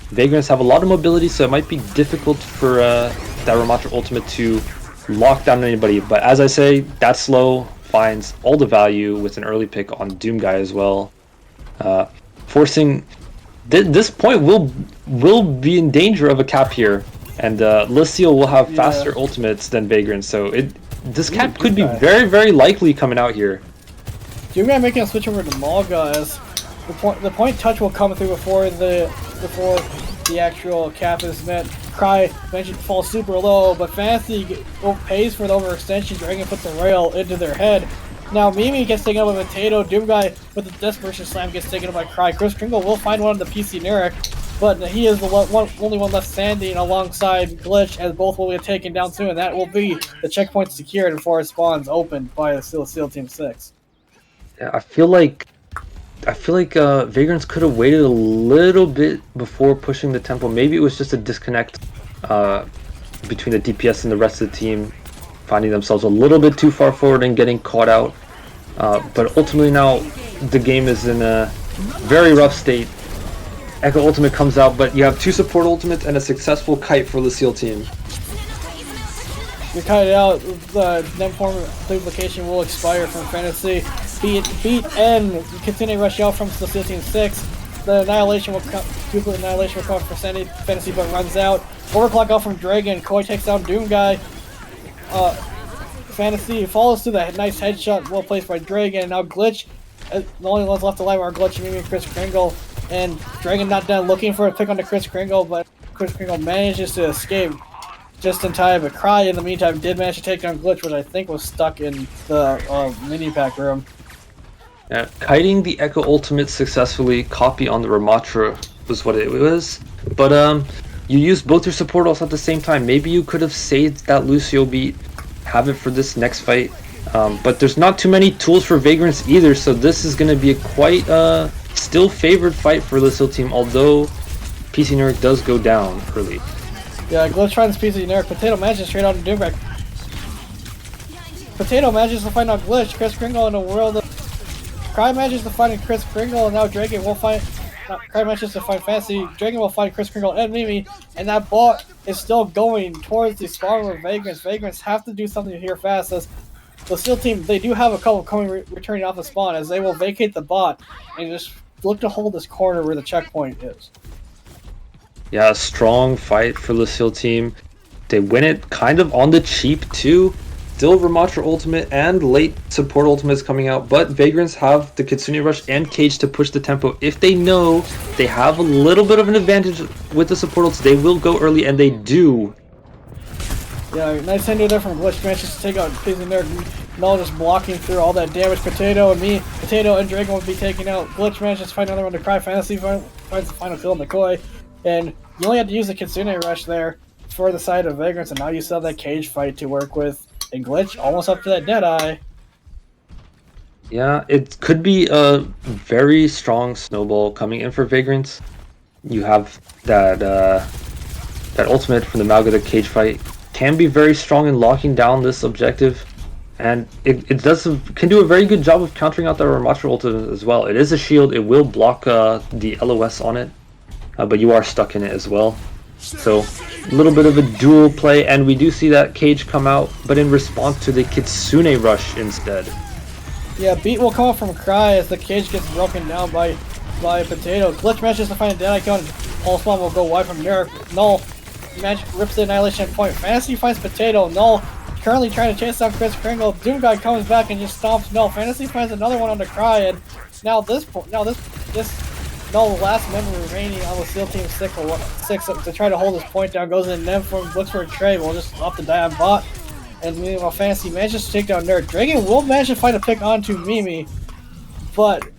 Vagrants have a lot of mobility, so it might be difficult for that Ramatra ultimate to lock down anybody. But as I say, that slow finds all the value with an early pick on Doom Guy as well. Forcing... This point will be in danger of a cap here. And Lucio will have faster ultimates than Vagrant, so this cap could be very, very likely coming out here. Doom Guy making a switch over to Malga as the point touch will come through before the actual cap is met. Cry eventually falls super low, but Fantasy pays for the overextension. Dragon puts the rail into their head. Now Mimi gets taken up by Potato. Doom Guy with the Desperation Slam gets taken up by Cry. Chris Kringle will find one on the PC Neric, but he is the only one left standing alongside Glitch, as both will get taken down soon, and that will be the checkpoint secured before it spawns opened by the SEAL Team 6. Yeah, I feel like Vagrants could have waited a little bit before pushing the tempo. Maybe it was just a disconnect between the DPS and the rest of the team, finding themselves a little bit too far forward and getting caught out. But ultimately now the game is in a very rough state. Echo Ultimate comes out, but you have 2 support ultimates and a successful kite for the SEAL team. We cut it out. The nem form duplication will expire from Fantasy. Beat and continue rush out from the SEAL Team 6. The Annihilation will come. Duplicate Annihilation will come for Fantasy, but runs out. Overclock out from Dragon. Koi takes down Doom Guy. Fantasy follows through that nice headshot, well placed by Dragon. And now Glitch. The only ones left alive are Glitch, Mimi, and Chris Kringle. And Dragon not done looking for a pick on the Chris Kringle, but Chris Kringle manages to escape just in time. But Cry, in the meantime, did manage to take down Glitch, which I think was stuck in the mini pack room. Kiting the Echo Ultimate successfully, copy on the Ramatra was what it was. But you used both your support ults at the same time. Maybe you could have saved that Lucio beat, have it for this next fight. But there's not too many tools for Vagrants either, so this is going to be a quite still favored fight for the SEAL team, although PC Nerd does go down early. Yeah, Glitch finds PC Nerd. Potato manages straight out of Doomback. Potato manages to find out Glitch. Chris Kringle in a world of... Cry manages to find Chris Kringle, and now Dragon will find... Cry manages to find Fantasy. Dragon will find Chris Kringle and Mimi, and that bot is still going towards the spawn of Vagrants. Vagrants have to do something here fast, as the SEAL team, they do have a couple returning off the spawn, as they will vacate the bot and just look to hold this corner where the checkpoint is. Yeah, a strong fight for the SEAL team. They win it kind of on the cheap too. Still Ramatra ultimate and late support ultimates coming out, but Vagrants have the Kitsune Rush and Cage to push the tempo. If they know they have a little bit of an advantage with the support ults, they will go early, and they do. Yeah, nice ender there from Glitch. Manages to take out Pizzy Nerd. Null just blocking through all that damage. Potato and Dragon will be taken out. Glitch manages to find another one to Cry. Fantasy finds the final kill on McCoy. And you only had to use the Kitsune Rush there for the side of Vagrants, and now you still have that Cage fight to work with. And Glitch almost up to that Deadeye. Yeah, it could be a very strong snowball coming in for Vagrants. You have that that ultimate from the Malga, the Cage fight, can be very strong in locking down this objective, and it can do a very good job of countering out the Ramatra ultimate as well. It is a shield, it will block the LOS on it, but you are stuck in it as well. So a little bit of a dual play, and we do see that Cage come out, but in response to the Kitsune Rush instead. Yeah, beat will come up from Cry as the Cage gets broken down by Potato. Glitch manages to find a dead icon. All spawn will go wide from Neric. Null rips the Annihilation point. Fantasy finds Potato. Null currently trying to chase down Chris Kringle. Doom Guy comes back and just stomps Null. Fantasy finds another one on the Cry, and now this Null, the last member remaining on the SEAL Team 6 to try to hold his point down, goes in Nem from looks for a trade, will just off the die on bot. And meanwhile, Fantasy manages to take down Nerd. Dragon will manage to find a pick onto Mimi, but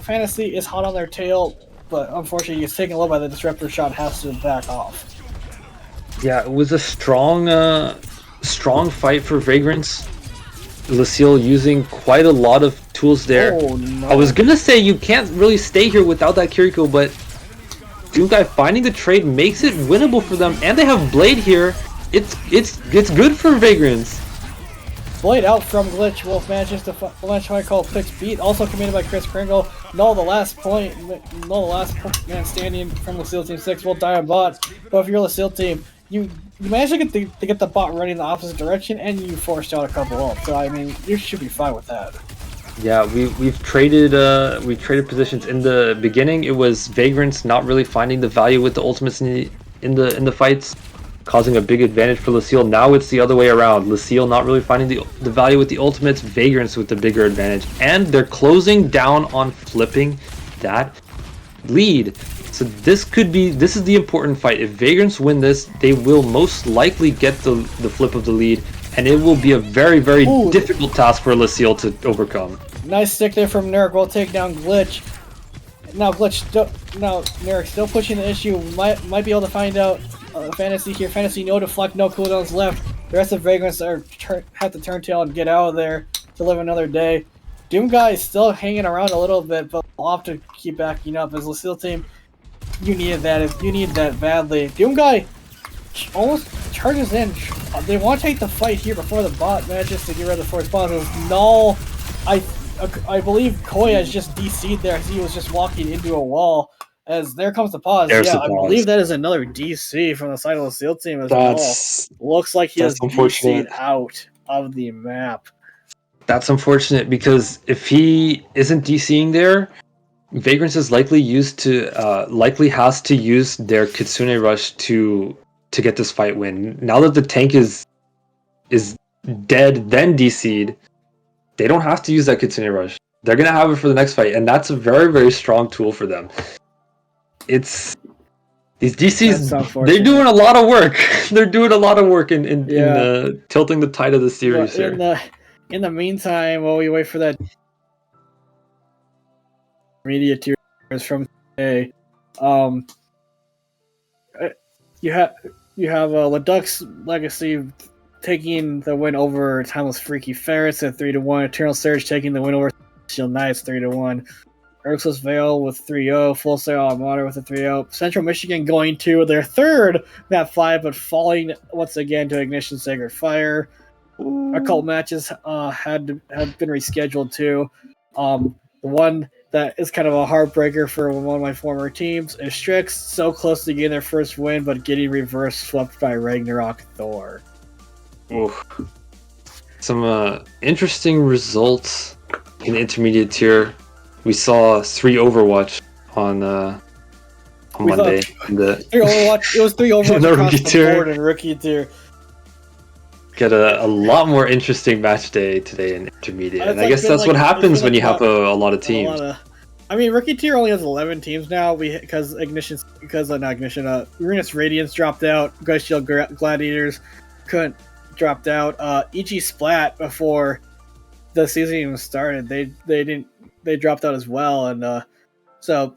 Fantasy is hot on their tail, but unfortunately he gets taken low by the Disruptor shot, has to back off. Yeah, it was a strong fight for Vagrants. Lucille using quite a lot of tools there. Oh, no. I was gonna say you can't really stay here without that Kiriko, but Doom Guy finding the trade makes it winnable for them, and they have Blade here. It's good for Vagrants. Blade out from Glitch. Wolf manages to launch high call picks beat. Also committed by Chris Kringle. No, the last man standing from Lucille Team 6 will die on bot. But if you're Lucille Team, you managed to get the bot running in the opposite direction, and you forced out a couple ults. So I mean, you should be fine with that. Yeah, we traded positions in the beginning. It was Vagrants not really finding the value with the ultimates in the fights, causing a big advantage for Lucille. Now it's the other way around. Lucille not really finding the value with the ultimates, Vagrants with the bigger advantage. And they're closing down on flipping that lead. So this is the important fight. If Vagrants win this, they will most likely get the flip of the lead, and it will be a very, very difficult task for Lucille to overcome. Nice stick there from Nurk. We'll take down Glitch. Now Nurk still pushing the issue. Might be able to find out Fantasy here. Fantasy no deflect, no cooldowns left. The rest of Vagrants have to turn tail and get out of there to live another day. Doom Guy is still hanging around a little bit, but we'll have to keep backing up. As Lucille Team, you needed that badly. Doom Guy almost charges in. They want to take the fight here before the bot manages to get rid of the force bomb. No, I believe Koya has just DC'd there as he was just walking into a wall. As there comes the pause. There's I believe that is another DC from the side of the SEAL Team as well. Looks like he has DC'd out of the map. That's unfortunate because if he isn't DCing there, Vagrants is likely has to use their Kitsune Rush to get this fight win. Now that the tank is dead, then DC'd, they don't have to use that Kitsune Rush. They're gonna have it for the next fight, and that's a very, very strong tool for them. It's these DCs. They're doing a lot of work. They're doing a lot of work in tilting the tide of the series here. In the meantime, while we wait for that media tiers from today, you have Leduc's Legacy taking the win over Timeless Freaky Ferrets at 3-1. Eternal Surge taking the win over Shield Knights 3-1. Urxless Veil with 3-0. Full Sail Armada with a 3-0. Central Michigan going to their third map 5, but falling once again to Ignition Sacred Fire. Occult matches have been rescheduled too. The one that is kind of a heartbreaker for one of my former teams is Strix, so close to getting their first win, but getting reverse swept by Ragnarok Thor. Oof. Some interesting results in the intermediate tier. We saw 3 Overwatch on Monday. It was 3 Overwatch across the board in rookie tier. Get a lot more interesting match day today in intermediate, and I guess that's what happens when you have a lot of teams. Rookie tier only has 11 teams now. Because Uranus Radiance dropped out. Ghost Shield Gladiators dropped out. EG Splat before the season even started. They dropped out as well, and so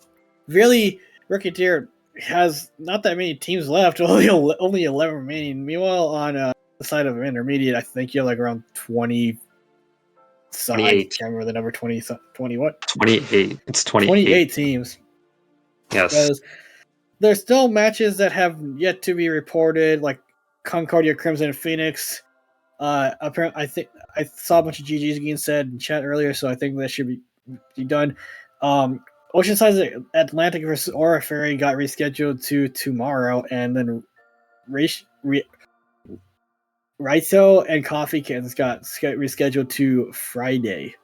really rookie tier has not that many teams left. Only 11 remaining. Meanwhile, on the side of intermediate, I think you have like around 20. 28. I can't remember the number. 20 what? 28. It's 28. 28 teams. Yes. Because there's still matches that have yet to be reported, like Concordia, Crimson, and Phoenix. Apparently, I think I saw a bunch of GGs being said in chat earlier, so I think that should be done. Oceanside Atlantic versus Aura Fairy got rescheduled to tomorrow, and then Raito and Coffee Cans got rescheduled to Friday.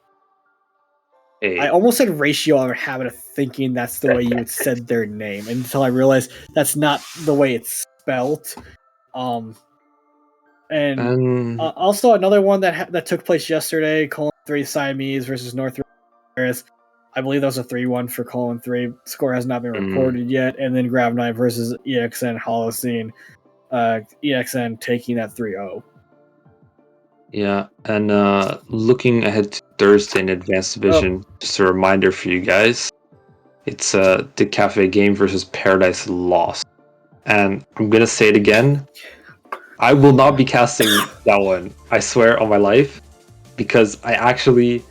Hey. I almost said Ratio out of habit of thinking that's the way you would said their name until I realized that's not the way it's spelt. Also another one that took place yesterday, Colon 3 Siamese versus North Paris. I believe that was a 3-1 for Colon 3. Score has not been reported yet. And then Grav 9 versus EXN Holocene. EXN taking that 3-0. Yeah, and looking ahead to Thursday in Advanced Division, just a reminder for you guys, it's the Cafe Game versus Paradise Lost. And I'm going to say it again, I will not be casting that one, I swear on my life, because I actually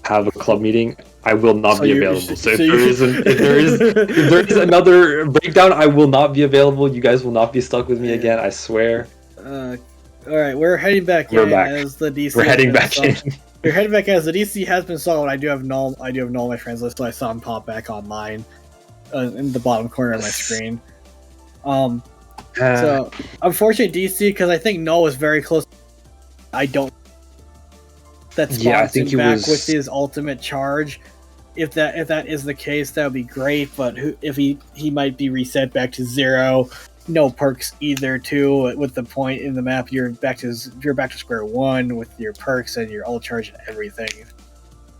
have a club meeting. I will not be available. So if there is another breakdown, I will not be available. You guys will not be stuck with me again, I swear. All right, we're heading back We're in back. as the DC. We're heading back in. We're heading back in as the DC has been solved. I do have null on my friends list, so I saw him pop back online in the bottom corner of my screen. So unfortunately, DC, because I think Null was very close. I don't. That spawns him back with his ultimate charge. If that is the case, that would be great. But if he might be reset back to 0. No perks either. Too with the point in the map, you're back to square one with your perks and your ult charge and everything.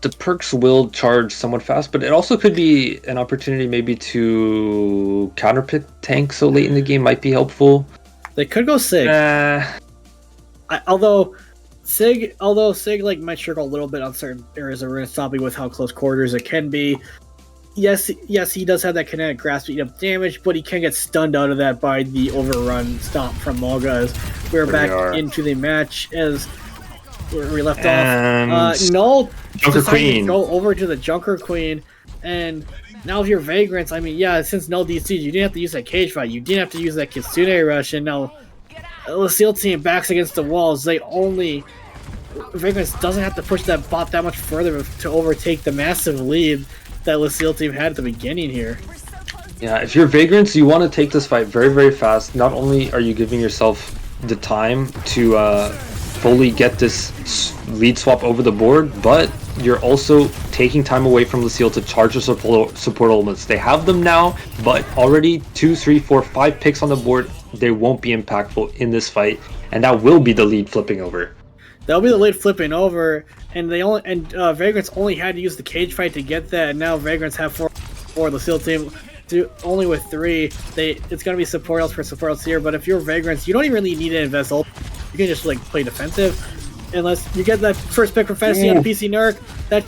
The perks will charge somewhat fast, but it also could be an opportunity maybe to counterpick tank so late in the game might be helpful. They could go Sig. Although Sig like might struggle a little bit on certain areas of Rune Stomping with how close quarters it can be. Yes, he does have that kinetic grasp to eat up damage, but he can get stunned out of that by the overrun stomp from Mulga as we're back into the match as we left off. Null Junker Queen go over to the Junker Queen, and now if you're Vagrants, I mean, yeah, since Null DC'd, you didn't have to use that cage fight, you didn't have to use that Kitsune rush, and now Lucille team backs against the walls. Vagrants doesn't have to push that bot that much further to overtake the massive lead that Lucille team had at the beginning here. Yeah, if you're Vagrants, you want to take this fight very, very fast. Not only are you giving yourself the time to fully get this lead swap over the board, but you're also taking time away from Lucille to charge the support elements. They have them now, but already 2, 3, 4, 5 picks on the board. They won't be impactful in this fight, and that will be the lead flipping over. That'll be the lead flipping over, and Vagrants only had to use the cage fight to get that, and now Vagrants have 4 Lucille team. Only with 3, it's gonna be support else for support else here. But if you're Vagrants, you don't even really need to invest ult. You can just like play defensive, unless you get that first pick from Fantasy on the PC Nurk. That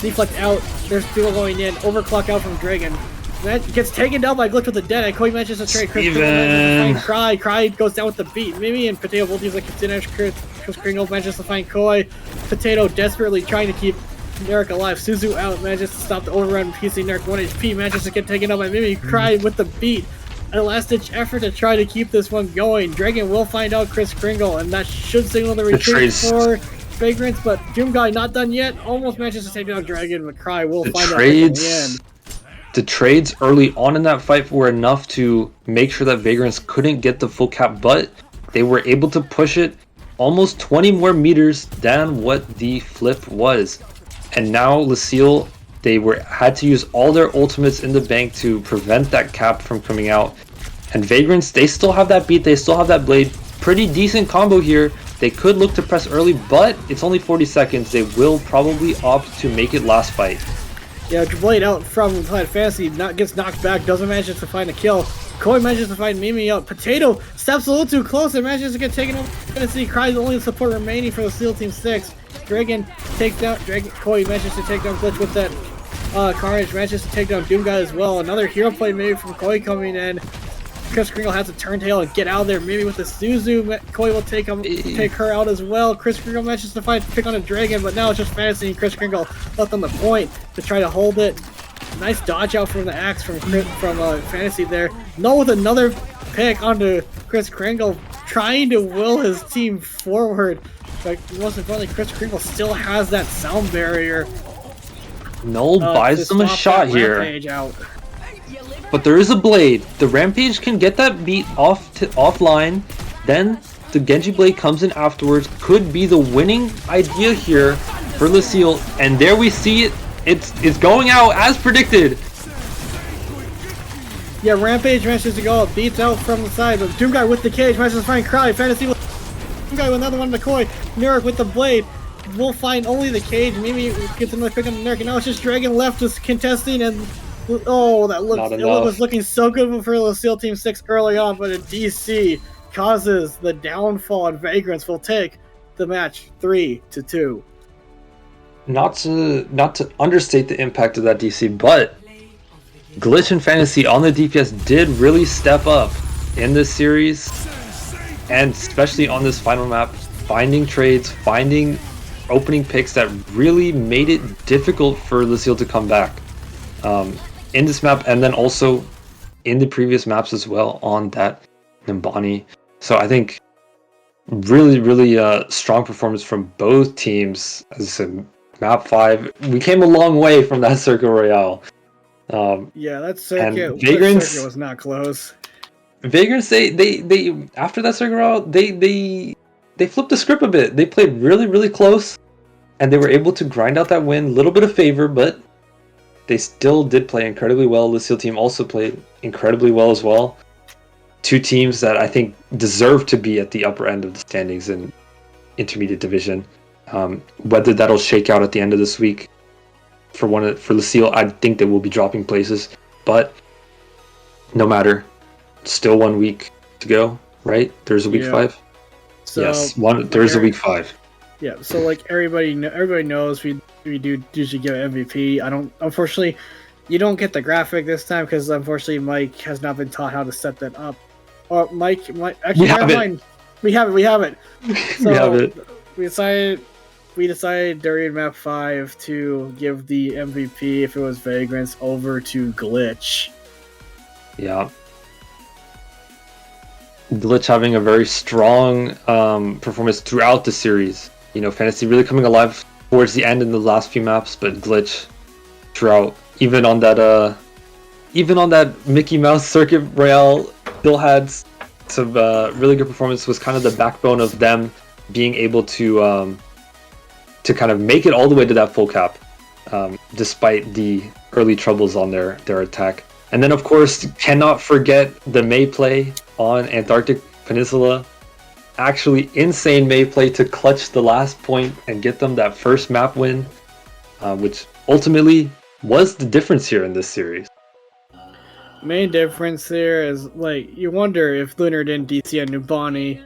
deflect out. There's people going in. Overclock out from Dragon. That gets taken down by Glitch with the dead. Koi manages to trade Chris Kringle. Cry goes down with the beat. Mimi and Potato both use like Chris Kringle manages to find Koi. Potato desperately trying to keep Nurk alive. Suzu out, manages to stop the overrun. PC Nurk 1 HP, manages to get taken out by Mimi. Cry with the beat. A last-ditch effort to try to keep this one going. Dragon will find out Chris Kringle, and that should signal the retreat for Vagrants, but Doom Guy not done yet. Almost manages to take down Dragon, but Cry will find out in the end. The trades early on in that fight were enough to make sure that Vagrants couldn't get the full cap, but they were able to push it almost 20 more meters than what the flip was. And now Lucille, had to use all their ultimates in the bank to prevent that cap from coming out. And Vagrants, they still have that beat, they still have that blade. Pretty decent combo here. They could look to press early, but it's only 40 seconds. They will probably opt to make it last fight. Yeah, Blade out from Planet Fantasy, gets knocked back, doesn't manage to find a kill. Koi manages to find Mimi out. Potato steps a little too close and manages to get taken over. Fantasy Cries only the support remaining for the Steel Team 6. Dragon takes down Koi manages to take down Glitch with that Carnage, manages to take down Doom Guy as well. Another hero play maybe from Koi coming in. Chris Kringle has to turn tail and get out of there. Maybe with the Suzu, Koi will take her out as well. Chris Kringle manages to pick on a Dragon, but now it's just Fantasy and Chris Kringle left on the point to try to hold it. Nice dodge out from the axe from Fantasy there. No, with another pick onto Chris Kringle, trying to will his team forward. But most importantly, Chris Kringle still has that sound barrier. Null buys them a shot here. But there is a blade. The Rampage can get that beat offline. Then the Genji blade comes in afterwards. Could be the winning idea here for Lucille. And there we see it. It's going out as predicted. Yeah, Rampage manages to go up, beats out from the side, but Doom Guy with the cage manages to find Cry. Fantasy with Doom Guy with another one to Koi. Nurk with the blade. We'll find only the cage. Mimi gets another pick on the Nurk, and now it's just Dragon left just contesting, and oh, that was looking so good for Lucille Team 6 early on, but a DC causes the downfall, and Vagrants will take the match 3-2. Not to understate the impact of that DC, but Glitch and Fantasy on the DPS did really step up in this series, and especially on this final map, finding trades, finding opening picks that really made it difficult for Lucille to come back in this map, and then also in the previous maps as well on that Nimbani. So I think really, really strong performance from both teams. As I said, map 5, we came a long way from that Circuit Royale. Yeah, that Vagrants, circuit was not close. Vagrants, they after that Circuit Royale, they flipped the script a bit. They played really, really close, and they were able to grind out that win. A little bit of favor, but they still did play incredibly well. Lucille team also played incredibly well as well. Two teams that I think deserve to be at the upper end of the standings in intermediate division. Whether that'll shake out at the end of this week for Lucille, I think they will be dropping places. But no matter, still 1 week to go, right? There's a week 5. So, yes, there's a week 5. Yeah, so like everybody knows we do usually give MVP. Unfortunately, you don't get the graphic this time because unfortunately Mike has not been taught how to set that up. Or Mike actually, never mind. We have it. So we have it. We decided during map 5 to give the MVP, if it was Vagrants, over to Glitch. Yeah. Glitch having a very strong performance throughout the series. Fantasy really coming alive towards the end in the last few maps, but Glitch throughout, even on that Mickey Mouse Circuit Royale, still had some really good performance. Was kind of the backbone of them being able to kind of make it all the way to that full cap, despite the early troubles on their attack. And then, of course, cannot forget the May play on Antarctic Peninsula. Actually, insane May play to clutch the last point and get them that first map win, which ultimately was the difference here in this series. Main difference here is, like, you wonder if Lunar didn't DC on Nubani.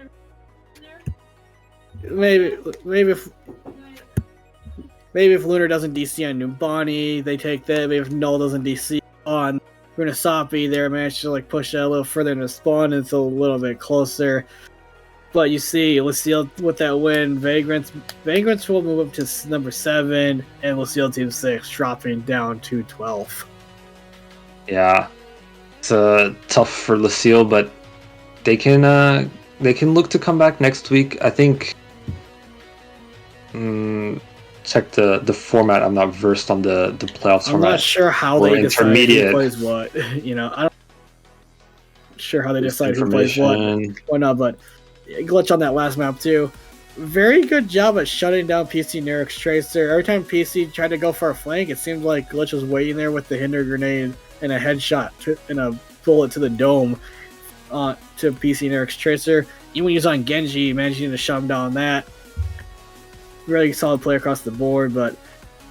Maybe if Lunar doesn't DC on Nubani, they take that. Maybe if Null doesn't DC on Runasapi, they managed to push that a little further into spawn, and it's a little bit closer. But you see, Lucille with that win, Vagrants will move up to number 7, and Lucille Team 6 dropping down to 12. Yeah, it's tough for Lucille, but they can look to come back next week. I think. Check the format. I'm not versed on the playoffs format. I'm not sure how they decide who plays what. I'm not sure how they decide who plays what not, but Glitch on that last map too. Very good job at shutting down PC Nerix Tracer. Every time PC tried to go for a flank, it seemed like Glitch was waiting there with the hinder grenade and a headshot and a bullet to the dome to PC Nerix Tracer. Even when he was on Genji, managing to shut him down that. Really solid play across the board, but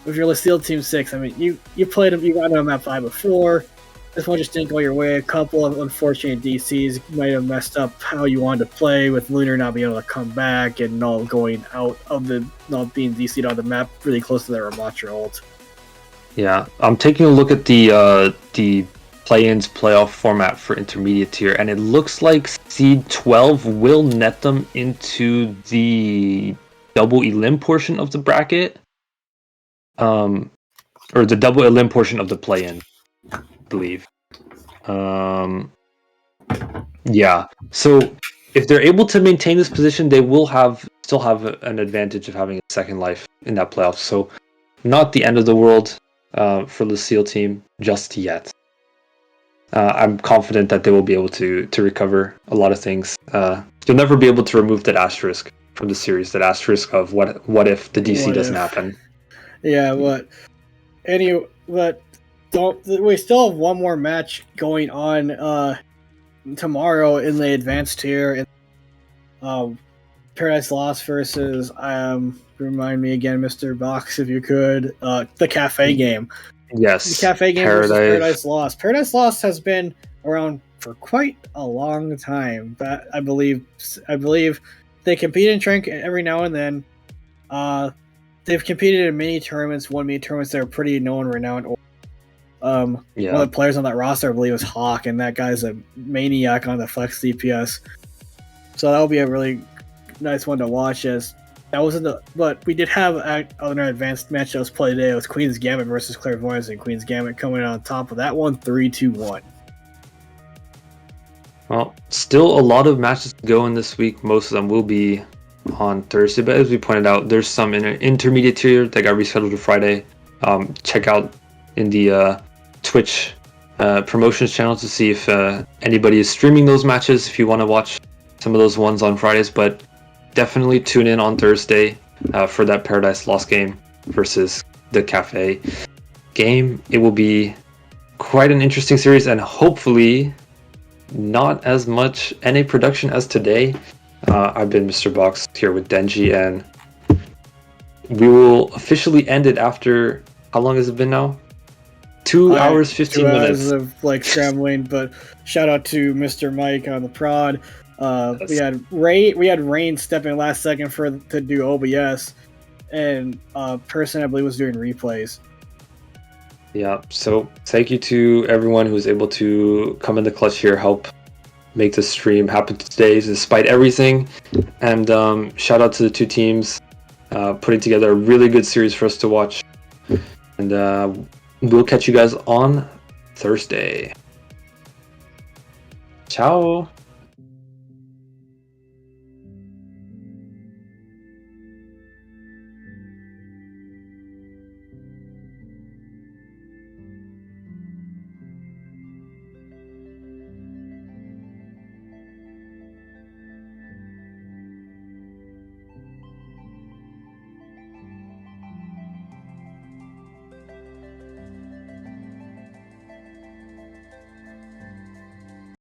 if you're Lucille Team 6, I mean, you played him, you got him on map 5 before. This one just didn't go your way. A couple of unfortunate DCs might have messed up how you wanted to play, with Lunar not being able to come back and Null going out of not being DC'd on the map really close to their Ramatra ult. Yeah, I'm taking a look at the play-ins playoff format for intermediate tier, and it looks like seed 12 will net them into the double elim portion of the bracket, or the double elim portion of the play-in, I believe. Yeah. So if they're able to maintain this position, they will still have an advantage of having a second life in that playoff. So not the end of the world for Lucille team just yet. I'm confident that they will be able to recover a lot of things. You'll never be able to remove that asterisk from the series, that asterisk of what if the DC doesn't happen. Yeah, but we still have one more match going on tomorrow in the advanced tier. Paradise Lost versus remind me again, Mr. Box, if you could, the cafe game. Yes, the cafe game versus Paradise Lost. Paradise Lost has been around for quite a long time. But I believe they compete in Trank every now and then. They've competed in many tournaments, won many tournaments that are pretty known, renowned. One of the players on that roster, I believe, is Hawk, and that guy's a maniac on the flex DPS. So that'll be a really nice one to watch. As that wasn't but we did have another advanced match that was played today. It was Queen's Gambit versus Clairvoyance, and Queen's Gambit coming on top of that one, 3-2-1. Well, still a lot of matches to go in this week. Most of them will be on Thursday, but as we pointed out, there's some in an intermediate tier that got rescheduled to Friday. Check out in the Twitch promotions channel to see if anybody is streaming those matches if you want to watch some of those ones on Fridays, but definitely tune in on Thursday for that Paradise Lost game versus the Cafe game. It will be quite an interesting series, and hopefully not as much NA production as today. I've been Mr. Box here with Denji, and we will officially end it after, how long has it been now? 2 hours, 15 2 minutes. hours of like scrambling, but shout out to Mr. Mike on the prod. We had Rain stepping last second to do OBS, and person I believe was doing replays. Yeah, so thank you to everyone who was able to come in the clutch here, help make the stream happen today despite everything. And shout out to the two teams putting together a really good series for us to watch. And we'll catch you guys on Thursday. Ciao.